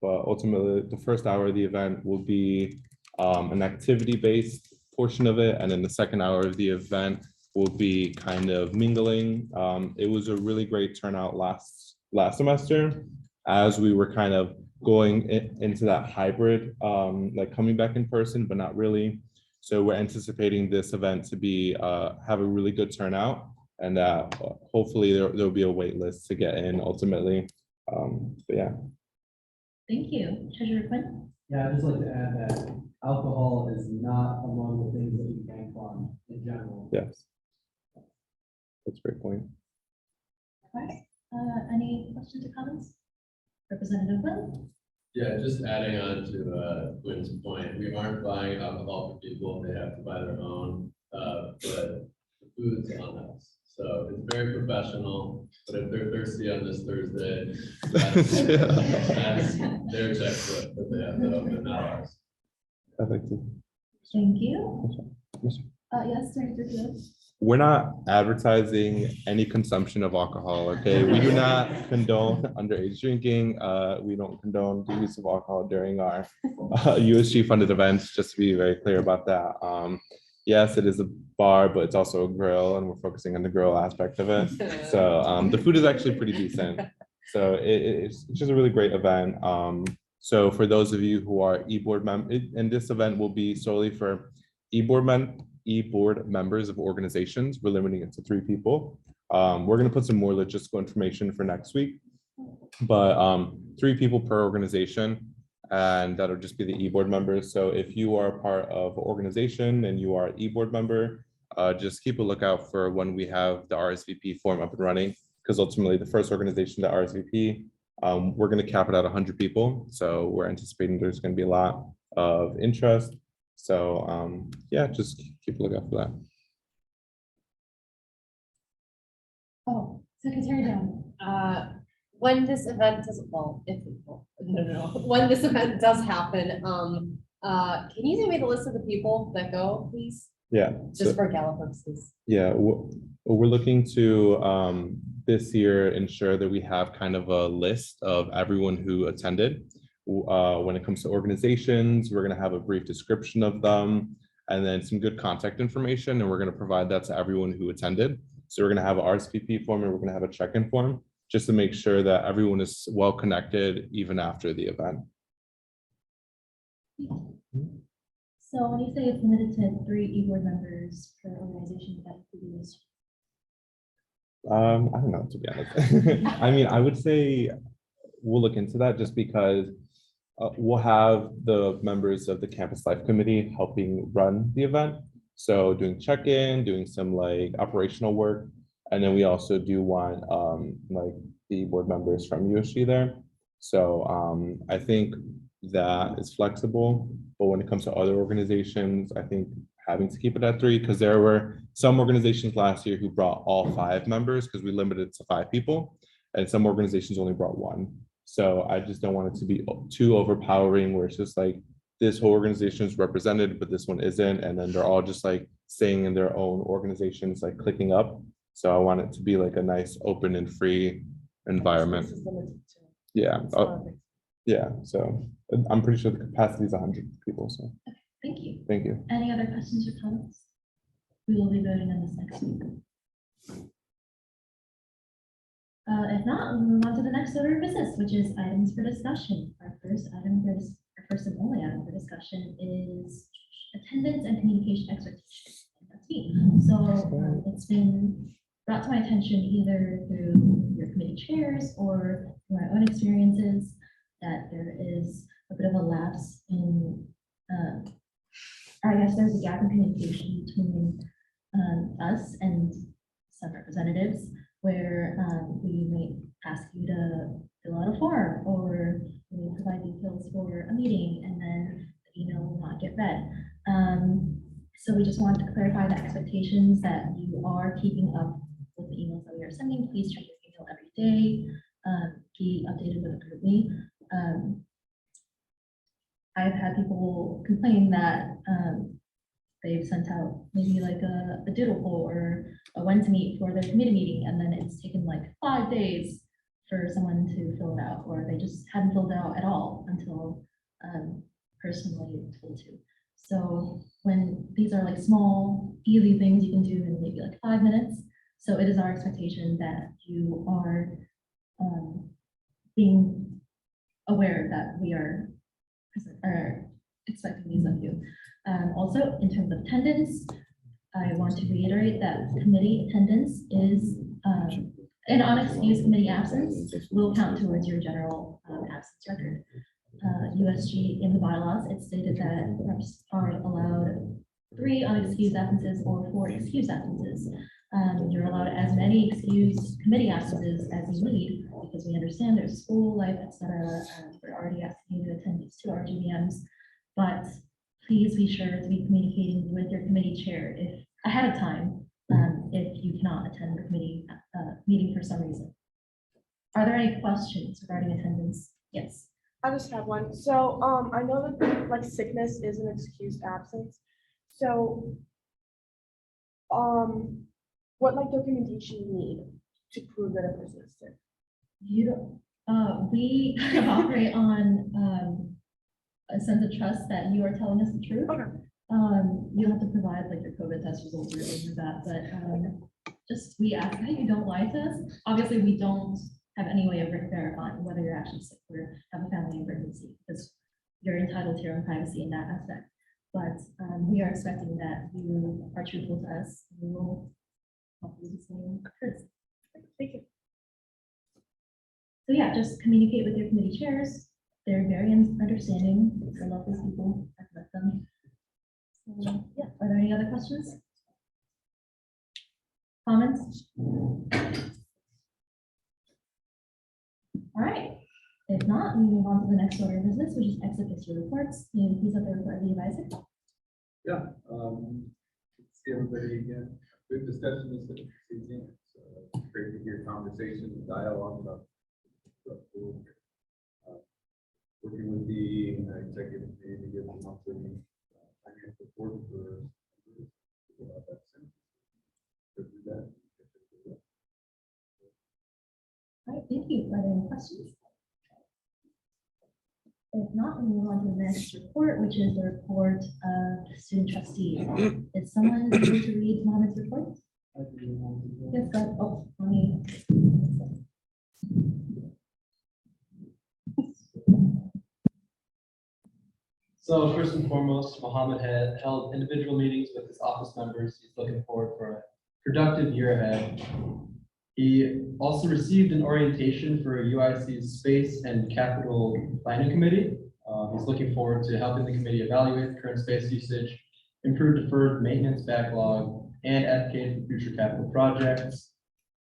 but ultimately the first hour of the event will be an activity-based portion of it, and then the second hour of the event will be kind of mingling. It was a really great turnout last semester as we were kind of going into that hybrid, like coming back in person, but not really. So we're anticipating this event to be have a really good turnout, and hopefully there'll be a wait list to get in ultimately. But yeah. Thank you. Treasurer Quinn. Yeah, I'd just like to add that alcohol is not among the things that we can fund in general. Yes. That's a great point. All right, any questions or comments? Representative Quinn? Yeah, just adding on to Quinn's point, we aren't buying alcohol for people, they have to buy their own, but the food's on us. So it's very professional, but if they're thirsty on this Thursday, that's their checkbook that they have to open, not ours. I'd like to. Thank you. Yes. Yes, Director Field. We're not advertising any consumption of alcohol, okay? We do not condone underage drinking. We don't condone the use of alcohol during our USG funded events, just to be very clear about that. Yes, it is a bar, but it's also a grill, and we're focusing on the grill aspect of it. So the food is actually pretty decent. So it's just a really great event. So for those of you who are e-board members, and this event will be solely for e-board members of organizations. We're limiting it to 3 people. We're going to put some more logistical information for next week, but 3 people per organization, and that'll just be the e-board members. So if you are part of an organization and you are an e-board member, just keep a lookout for when we have the RSVP form up and running, because ultimately the first organization to RSVP, we're going to cap it at 100 people. So we're anticipating there's going to be a lot of interest. So yeah, just keep a lookout for that. Oh, Secretary Down. When this event does, well, if, no, when this event does happen, can you give me the list of the people that go, please? Yeah. Just for gala purposes. Yeah, we're looking to this year ensure that we have kind of a list of everyone who attended. When it comes to organizations, we're going to have a brief description of them and then some good contact information, and we're going to provide that to everyone who attended. So we're going to have an RSVP form and we're going to have a check-in form just to make sure that everyone is well connected even after the event. So when you say it's limited to 3 e-board members per organization, that could be this. I don't know, to be honest. I mean, I would say we'll look into that just because we'll have the members of the Campus Life Committee helping run the event. So doing check-in, doing some like operational work. And then we also do want like the board members from USG there. So I think that is flexible, but when it comes to other organizations, I think having to keep it at 3, because there were some organizations last year who brought all 5 members because we limited it to 5 people, and some organizations only brought 1. So I just don't want it to be too overpowering where it's just like this whole organization is represented, but this one isn't. And then they're all just like staying in their own organizations, like clicking up. So I want it to be like a nice, open and free environment. Yeah. Yeah. So I'm pretty sure the capacity is 100 people. So Thank you. thank you. Any other questions or comments? We will be voting on this next week. If not, we'll move on to the next order of business, which is items for discussion. Our first and only item for discussion is attendance and communication expectations. That's me. So it's been brought to my attention either through your committee chairs or my own experiences that there is a bit of a lapse in, I guess there's a gap in communication between us and some representatives where we may ask you to fill out a form or we provide details for a meeting and then the email will not get read. So we just wanted to clarify the expectations that you are keeping up with the emails that we are sending. Please check your email every day. Be updated with it group. I've had people complain that they've sent out maybe like a doodle poll or a when to meet for their committee meeting, and then it's taken like 5 days for someone to fill it out, or they just hadn't filled it out at all until personally told to. So when these are like small, easy things you can do in maybe like 5 minutes, so it is our expectation that you are being aware that we are expecting these of you. Also, in terms of attendance, I want to reiterate that committee attendance is an unexcused committee absence will count towards your general absence record. USG in the bylaws, it stated that reps are allowed 3 unexcused absences or 4 excused absences. You're allowed as many excused committee absences as you need, because we understand there's school life, et cetera. We're already asking you to attend these two RGBMs. But please be sure to be communicating with your committee chair if ahead of time, if you cannot attend the committee meeting for some reason. Are there any questions regarding attendance? Yes. I just have one. So, I know that like sickness is an excused absence. So, what like documentation you need to prove that a person is sick? You don't, we operate on a sense of trust that you are telling us the truth. Okay. You have to provide like your COVID test results or anything like that, but just we ask that you don't lie to us. Obviously, we don't have any way of verifying whether you're actually sick or have a family emergency, because you're entitled to your own privacy in that aspect. But we are expecting that you are truthful to us. We will hopefully the same courtesy. Thank you. So yeah, just communicate with your committee chairs. They're very understanding. They're lovely people. I've met them. So yeah, are there any other questions? Comments? All right. If not, we move on to the next order of business, which is ex officio reports. Can you please have the report of the advisor? Yeah, see everybody again. Good discussion this evening. So it's great to hear conversation and dialogue about. Working with the executive committee to get the monthly financial report for. All right, thank you. Are there any questions? If not, we move on to the next report, which is the report of student trustees. Is someone able to read Mohammed's report? Yes, go. Oh, let me. So first and foremost, Mohammed had held individual meetings with his office members. He's looking forward for a productive year ahead. He also received an orientation for UIC's Space and Capital Planning Committee. He's looking forward to helping the committee evaluate current space usage, improve deferred maintenance backlog, and advocate for future capital projects.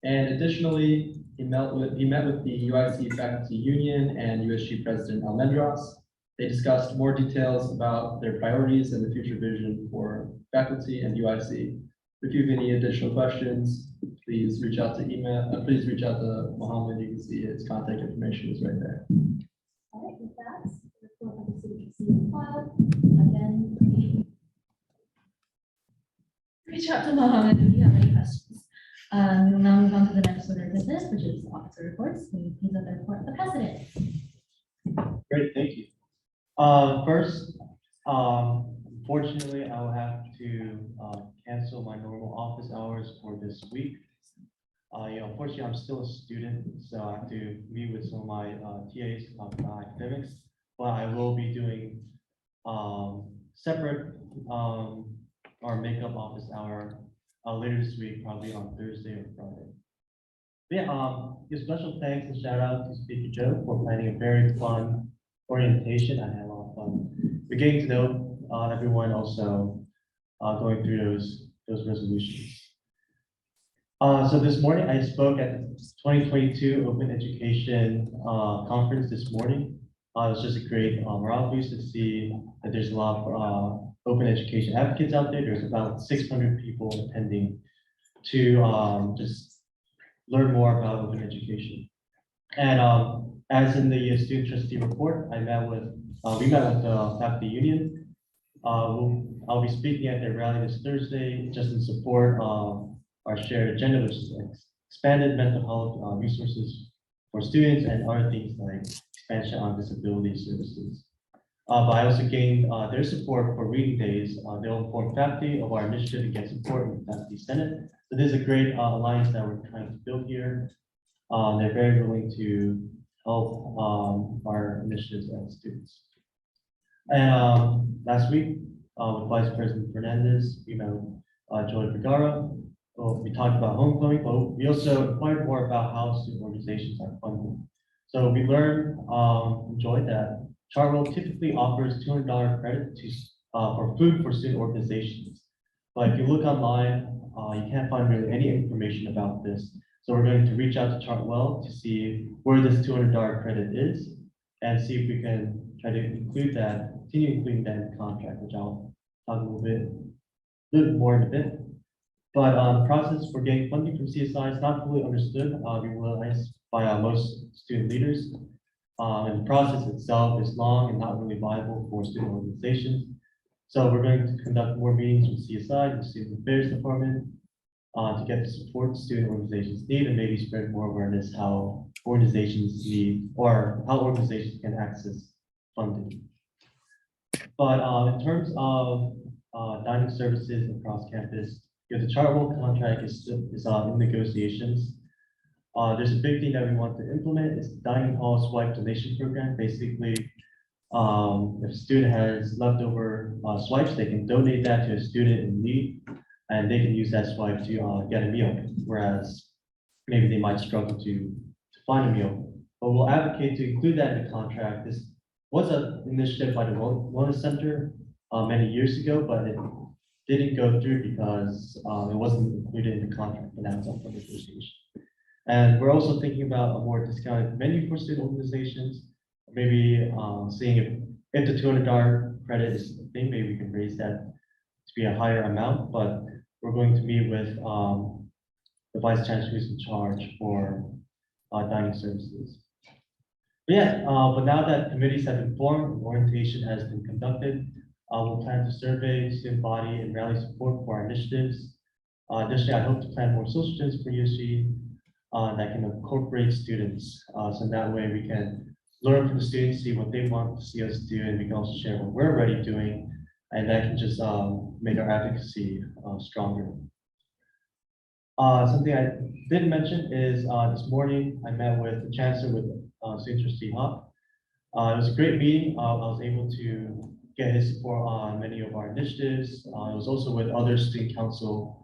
And additionally, he met with the UIC Faculty Union and USG President Almendras. They discussed more details about their priorities and the future vision for faculty and UIC. If you have any additional questions, please reach out to please reach out to Mohammed. You can see his contact information is right there. All right, with that, the report of the city trustee file. Again, reach out to Mohammed if you have any questions. We will now move on to the next order of business, which is officer reports. Can you please have the report of the president? Great, thank you. First, unfortunately, I will have to cancel my normal office hours for this week. Unfortunately, I'm still a student, so I have to meet with some of my TAs about academics, but I will be doing separate or makeup office hour later this week, probably on Thursday or Friday. But yeah, give special thanks and shout out to Speaker Joe for planning a very fun orientation. I had a lot of fun. We're getting to know everyone, also going through those resolutions. So this morning I spoke at the 2022 Open Education Conference this morning. It was just a great morale boost to see that there's a lot of open education advocates out there. There's about 600 people attending to just learn more about open education. And as in the student trustee report, we met with the faculty union. I'll be speaking at their rally this Thursday, just in support of our shared agenda, which is expanded mental health resources for students and other things like expansion on disability services. But I also gained their support for reading days. They'll inform faculty of our initiative to get support in the faculty senate. So this is a great alliance that we're trying to build here. They're very willing to help our initiatives and students. And last week, with Vice President Fernandez, we met with Joy Vergara. We talked about homecoming, but we also inquired more about how student organizations are funded. So we learned, enjoyed that Chartwell typically offers $200 credit for food for student organizations. But if you look online, you can't find really any information about this. So we're going to reach out to Chartwell to see where this $200 credit is and see if we can try to include that, continue including that in the contract, which I'll talk a little bit more in a bit. But the process for getting funding from CSI is not fully understood, we realize by most student leaders. And the process itself is long and not really viable for student organizations. So we're going to conduct more meetings with CSI, the Student Affairs Department, to get the support student organizations need and maybe spread more awareness how organizations need or how organizations can access funding. But in terms of dining services across campus, the Chartwell contract is in negotiations. There's a big thing that we want to implement is the dining hall swipe donation program. Basically, if a student has leftover swipes, they can donate that to a student in need, and they can use that swipe to get a meal, whereas maybe they might struggle to find a meal. But we'll advocate to include that in the contract. This was an initiative by the Wellness Center many years ago, but it didn't go through because it wasn't included in the contract, but now it's up for negotiation. And we're also thinking about a more discounted menu for student organizations, maybe seeing if the $200 credit is the thing, maybe we can raise that to be a higher amount, but we're going to meet with the vice chancellor who's in charge for dining services. But yeah, but now that committees have been formed, orientation has been conducted, we'll plan to survey student body and rally support for our initiatives. Additionally, I hope to plan more social studies for USG that can incorporate students. So that way we can learn from the students, see what they want to see us do, and we can also share what we're already doing, and that can just make our advocacy stronger. Something I didn't mention is this morning I met with the chancellor with student trustee Hawk. It was a great meeting. I was able to get his support on many of our initiatives. It was also with other student council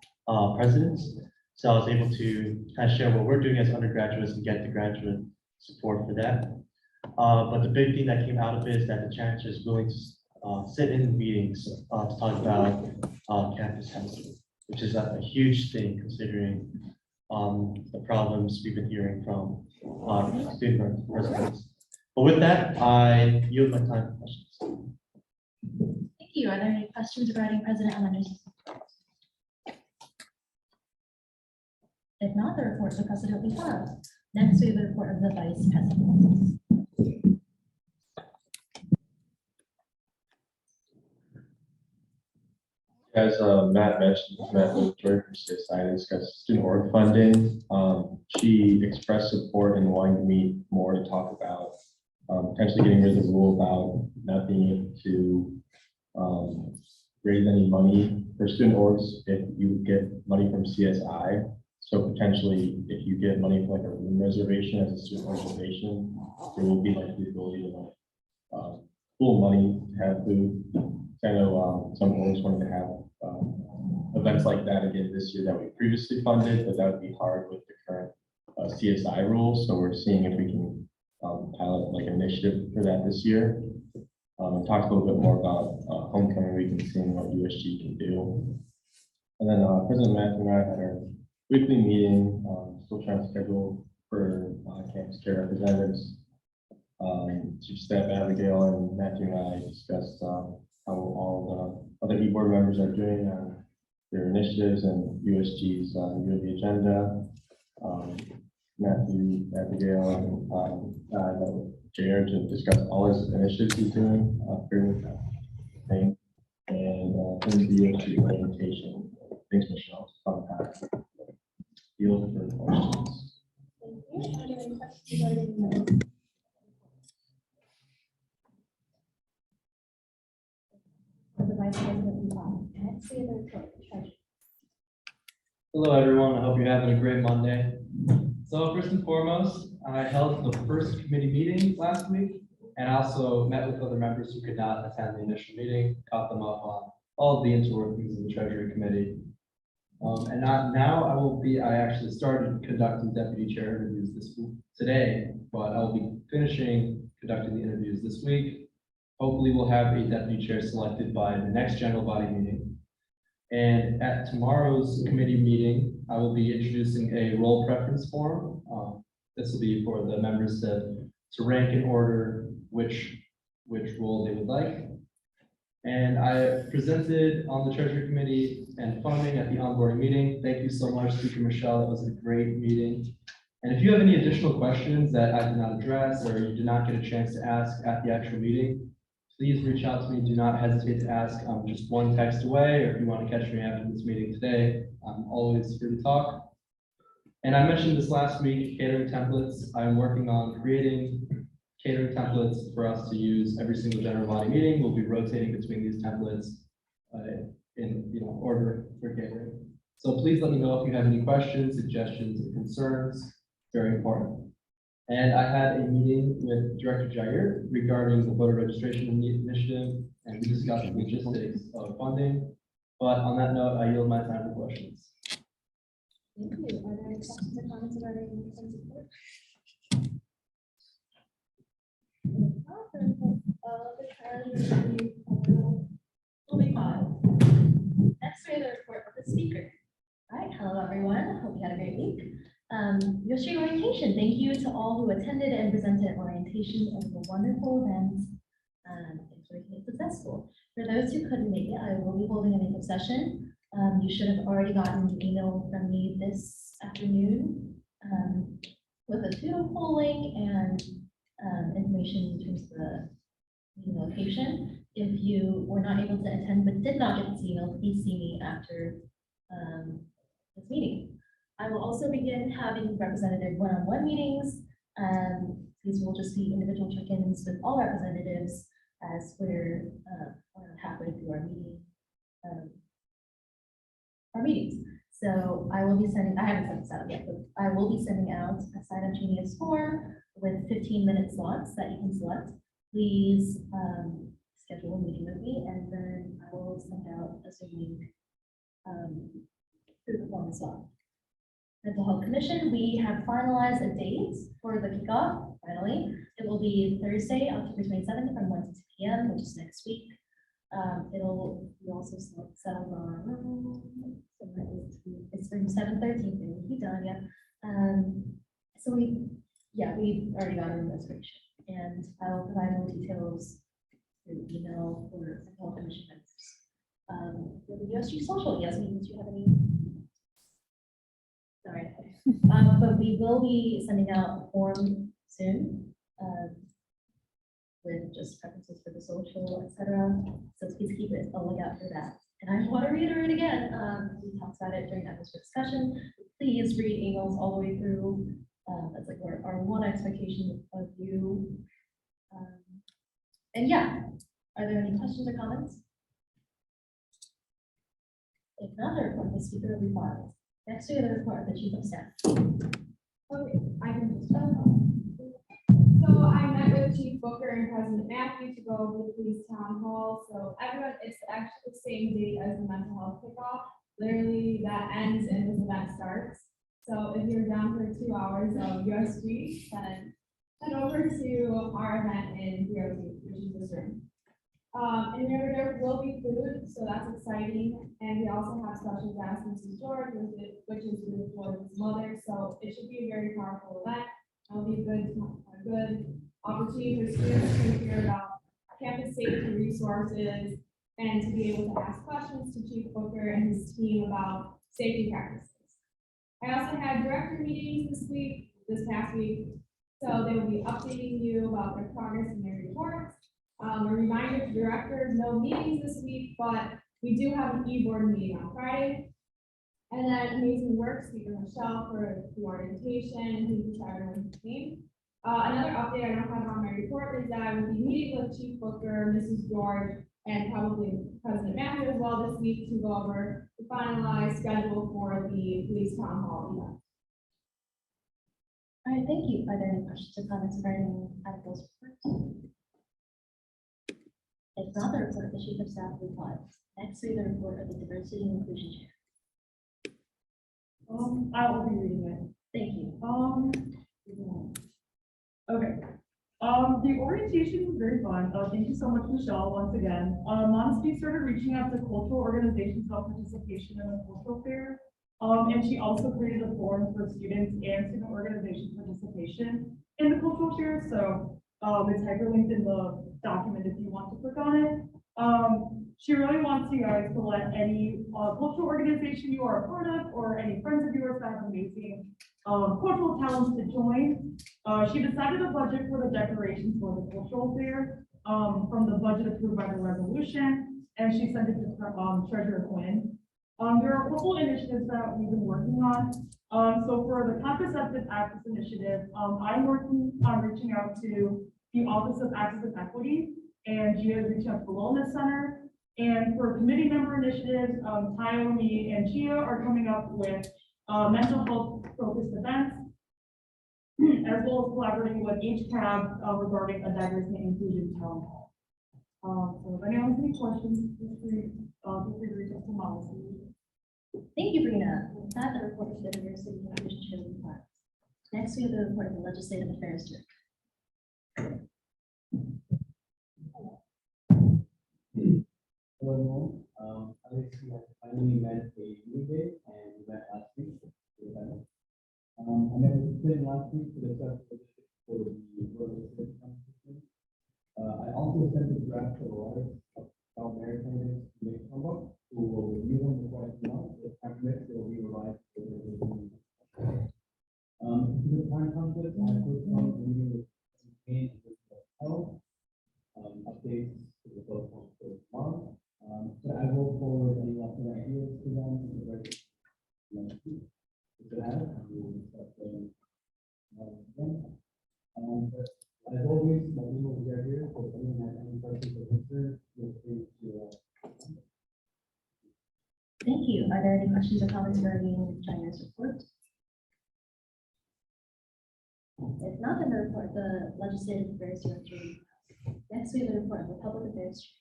presidents. So I was able to kind of share what we're doing as undergraduates and get the graduate support for that. But the big thing that came out of it is that the chancellor is willing to sit in meetings to talk about campus housing, which is a huge thing considering the problems we've been hearing from student residents. But with that, I yield my time for questions. Thank you. Are there any questions regarding President Almendra's report? If not, the report of the president will be filed. Next, we have the report of the vice president. As Matt mentioned, Matt with Joy from CSI to discuss student org funding. She expressed support and wanting to meet more to talk about potentially getting rid of the rule about not being able to raise any money for student orgs if you get money from CSI. So potentially, if you get money for like a room reservation as a student organization, there will be like the ability to like pool money to have food. I know some orgs wanted to have events like that again this year that we previously funded, but that would be hard with the current CSI rules. So we're seeing if we can pilot like an initiative for that this year. And talk a little bit more about homecoming week and seeing what USG can do. And then President Matthew and I had our weekly meeting, still trying to schedule for campus care representatives. Chief Staff Abigail and Matthew and I discussed how all the other e-board members are doing on their initiatives and USG's yearly agenda. Matthew, Abigail, and I met with Jared to discuss all his initiatives he's doing during the thing. And in the USG orientation. Thanks, Michelle. Fun time. Yield for questions. Thank you. Are there any questions regarding the vice president will be filed? Next, we have the report of the treasurer. Hello, everyone. I hope you're having a great Monday. So first and foremost, I held the first committee meeting last week and also met with other members who could not attend the initial meeting, caught them up on all of the interworkings of the Treasury Committee. And I actually started conducting deputy chair interviews this week today, but I'll be finishing conducting the interviews this week. Hopefully we'll have a deputy chair selected by the next general body meeting. And at tomorrow's committee meeting, I will be introducing a role preference form. This will be for the members to rank and order which role they would like. And I presented on the Treasury Committee and funding at the onboarding meeting. Thank you so much, Speaker Michelle. It was a great meeting. And if you have any additional questions that I did not address or you did not get a chance to ask at the actual meeting, please reach out to me. Do not hesitate to ask. I'm just one text away, or if you want to catch me after this meeting today, I'm always free to talk. And I mentioned this last week, catering templates. I'm working on creating catering templates for us to use every single general body meeting. We'll be rotating between these templates in order for catering. So please let me know if you have any questions, suggestions, or concerns. Very important. And I had a meeting with Director Jair regarding the voter registration initiative, and we discussed the logistics of funding. But on that note, I yield my time for questions. Thank you. Are there any questions or comments regarding the consent report? Moving on. Next, we have the report of the speaker. All right, hello, everyone. Hope you had a great week. USG orientation. Thank you to all who attended and presented orientation. It was a wonderful event. Thanks for making it successful. For those who couldn't make it, I will be holding a makeup session. You should have already gotten an email from me this afternoon with a doodle polling and information in terms of the meeting location. If you were not able to attend but did not get this email, please see me after this meeting. I will also begin having representative one-on-one meetings. These will just be individual check-ins with all representatives as we're halfway through our meetings. So I will be sending, I haven't sent this out yet, but I will be sending out a sign-up genius form with 15-minute slots that you can select. Please schedule a meeting with me, and then I will send out a Zoom link through the form as well. Mental Health Commission, we have finalized a date for the kickoff, finally. It will be Thursday, October 27th from 1 to 2 p.m., which is next week. We also settled on, it's from 7:13, it will be done, yeah. So we've already got a reservation, and I will provide more details through email for Mental Health Commission members. For the USG Social, yes, do you have any? Sorry. But we will be sending out a form soon with just preferences for the social, etc. So please keep a lookout for that. And I want to reiterate again, we talked about it during that discussion. Please read emails all the way through. That's like our one expectation of you. And yeah, are there any questions or comments? If not, the report of the speaker will be filed. Next, we have the report of the chief of staff. Okay, I can just. So I met with Chief Booker and President Matthew to go over the police town hall. So everyone, it's actually the same date as the mental health kickoff. Literally that ends and this event starts. So if you're down for 2 hours of USG, then head over to our event in 302, which is this room. And there will be food, so that's exciting. And we also have special guest Mrs. George, which is with his mother. So it should be a very powerful event. It'll be a good opportunity for students to hear about campus safety resources and to be able to ask questions to Chief Booker and his team about safety practices. I also had director meetings this past week. So they will be updating you about their progress and their reports. A reminder to directors, no meetings this week, but we do have an e-board meeting on Friday. And then amazing work, Speaker Michelle for the orientation, and thank you to everyone who came. Another update I don't have on my report is that I will be meeting with Chief Booker, Mrs. George, and probably President Matthew as well this week to go over the finalized schedule for the police town hall event. All right, thank you. Are there any questions or comments regarding those reports? If not, the report of the chief of staff will be filed. Next, we have the report of the diversity and inclusion chair. I will be reading it. Thank you. Okay. The orientation was very fun. Thank you so much, Michelle, once again. Montesquieu started reaching out to cultural organizations about participation in the cultural fair. And she also created a forum for students and student organization participation in the cultural fair. So it's hyperlinked in the document if you want to click on it. She really wants you guys to let any cultural organization you are a part of or any friends of yours that have amazing cultural talents to join. She decided a budget for the decorations for the cultural fair from the budget approved by the resolution, and she sent it to Treasurer Quinn. There are a couple initiatives that we've been working on. So for the contraceptive access initiative, I'm working on reaching out to the Office of Access and Equity, and Gia is reaching out to the Wellness Center. And for committee member initiatives, Tayo, me, and Gia are coming up with mental health focused events, as well as collaborating with HCAB regarding a diversity and inclusion town hall. So if anyone has any questions, feel free to reach out to Molly. Thank you, Brina. With that, the report for the diversity and inclusion should be filed. Next, we have the report of the Legislative Affairs Director. Hello, everyone. Alex, I finally met a new day and we met last week. I met with Quinn last week to discuss the logistics for the World Legislative Competition. I also sent a draft of a letter about merit candidates to make Chromebook, who will review them before I come out. If time permits, it will be revised. To the time conflict, I postponed the meeting with Kane and health updates to the both for tomorrow. But I will forward any last ideas to them in the regular next week. If it happens, we will discuss them again. But as always, my email is right here, so if anyone has any questions or concerns, feel free to Thank you. Are there any questions or comments regarding China's report? If not, then the report, the Legislative Affairs Director. Next, we have the report of the Public Affairs.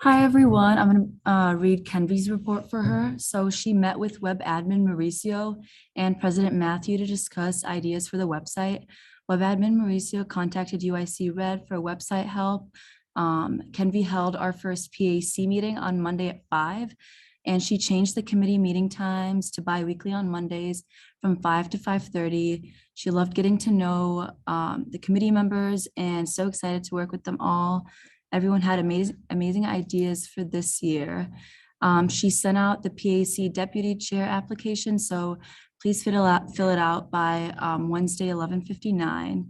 Hi, everyone. I'm going to read Kenvy's report for her. So she met with web admin Mauricio and President Matthew to discuss ideas for the website. Web admin Mauricio contacted UIC Red for website help. Kenvy held our first PAC meeting on Monday at 5, and she changed the committee meeting times to bi-weekly on Mondays from 5 to 5:30. She loved getting to know the committee members and so excited to work with them all. Everyone had amazing ideas for this year. She sent out the PAC deputy chair application, so please fill it out by Wednesday, 11:59.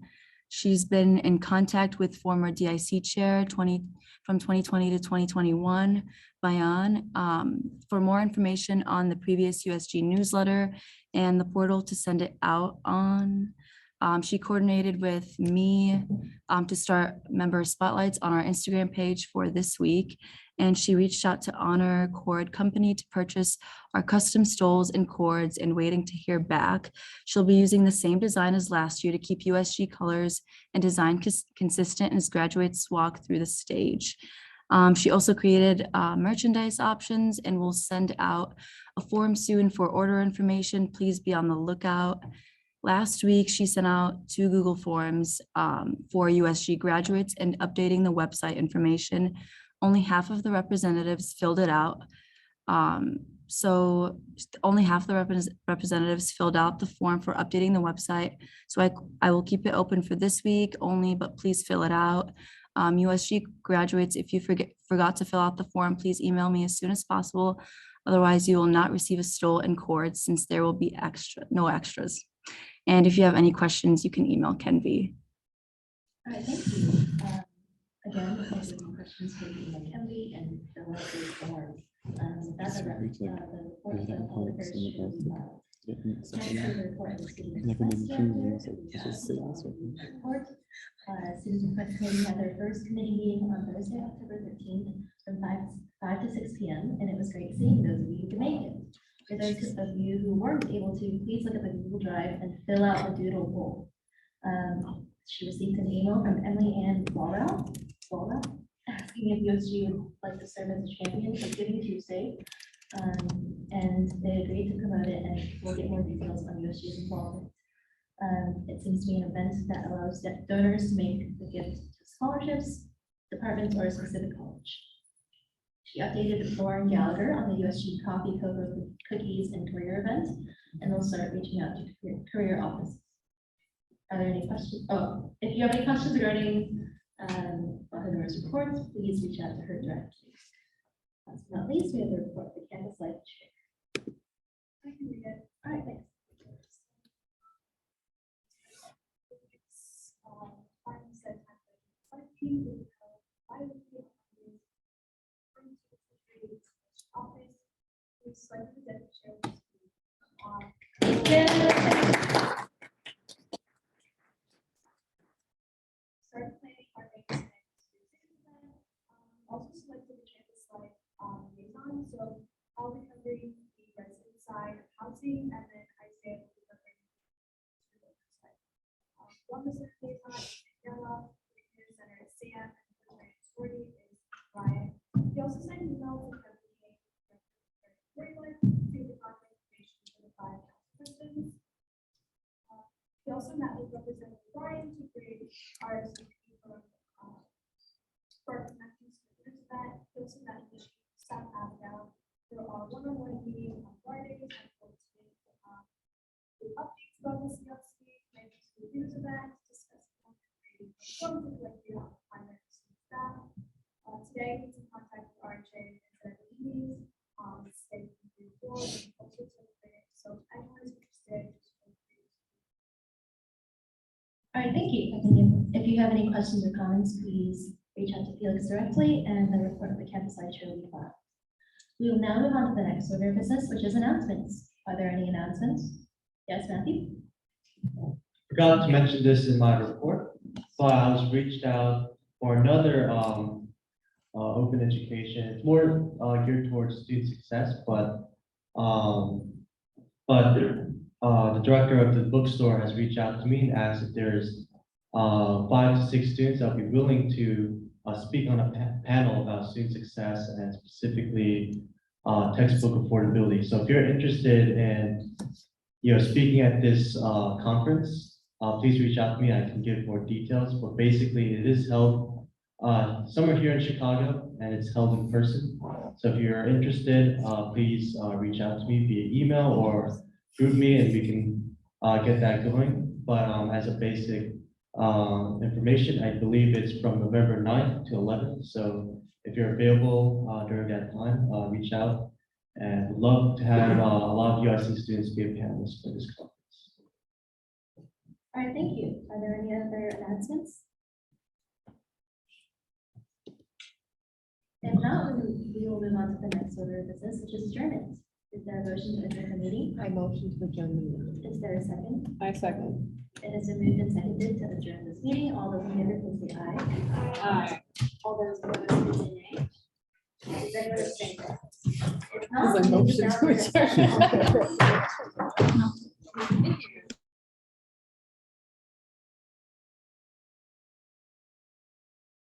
She's been in contact with former DIC chair from 2020 to 2021, Bayan, for more information on the previous USG newsletter and the portal to send it out on. She coordinated with me to start member spotlights on our Instagram page for this week. And she reached out to Honor Cord Company to purchase our custom stoles and cords and waiting to hear back. She'll be using the same design as last year to keep USG colors and design consistent as graduates walk through the stage. She also created merchandise options and will send out a form soon for order information. Please be on the lookout. Last week, she sent out 2 Google Forms for USG graduates and updating the website information. Only half of the representatives filled it out. So only half the representatives filled out the form for updating the website. So I will keep it open for this week only, but please fill it out. USG graduates, if you forgot to fill out the form, please email me as soon as possible. Otherwise, you will not receive a stole and cord since there will be no extras. And if you have any questions, you can email Kenvy. All right, thank you. Again, if you have any questions, please email Kenvy and fill out the form. That's the report of the Public Affairs should be filed. Next, we have the report of the Citizen Quest report. Citizen Quest Committee had their first committee meeting on Thursday, October 13th from 5 to 6 p.m. And it was great seeing those of you who could make it. For those of you who weren't able to, please look at the Google Drive and fill out the doodle poll. She received an email from Emily Ann Laura asking if USG would like to serve as a champion for Giving Tuesday. And they agreed to promote it, and we'll get more details on USG's involvement. It seems to be an event that allows donors to make a gift to scholarships, departments, or a specific college. She updated Lauren Gallagher on the USG Coffee, Cocoa, Cookies, and Career event, and they'll start reaching out to career offices. Are there any questions? Oh, if you have any questions regarding Honor's reports, please reach out to her directly. Last but not least, we have the report of the campus life chair. I can read it. All right, thanks. Started planning our next event. Also selected the campus life liaison, so I'll be covering the resident side of housing, and then Isaiah will be covering the student side. One resident liaison is Daniela, the community center is Sam, and the sorority is Ryan. He also sent an email to everyone to the contact information for the 5 council persons. He also met with Representative Ryan to create RSVP for connecting students event. He also met with staff Abigail for our one-on-one meeting on Fridays and hosting with updates about the CLC, planning to reviews event, discussing creating forms of directly on the primary staff. Today, he's in contact with RJ and set meetings, stay forward, and also celebrate. So anyone is interested, just feel free to. All right, thank you. If you have any questions or comments, please reach out to Felix directly, and the report of the campus life chair will be filed. We will now move on to the next order of business, which is announcements. Are there any announcements? Yes, Matthew? Forgot to mention this in my report, but I was reached out for another open education. It's more geared towards student success, but the director of the bookstore has reached out to me and asked if there's 5 to 6 students that will be willing to speak on a panel about student success and specifically textbook affordability. So if you're interested in speaking at this conference, please reach out to me. I can give more details, but basically it is held somewhere here in Chicago, and it's held in person. So if you're interested, please reach out to me via email or through me, and we can get that going. But as a basic information, I believe it's from November 9th to 11th. So if you're available during that time, reach out, and would love to have a lot of USC students be a panelist for this conference. All right, thank you. Are there any other announcements? If not, we will move on to the next order of business, which is adjournment. Is there a motion to adjourn the meeting? I motion to adjourn the meeting. Is there a second? I second. It has been moved and seconded to adjourn this meeting. All those in favor, please say aye. Aye. All those opposed, please say nay. Is anyone abstaining? If not, Is a we will motion now to adjourn. adjourn. Thank you.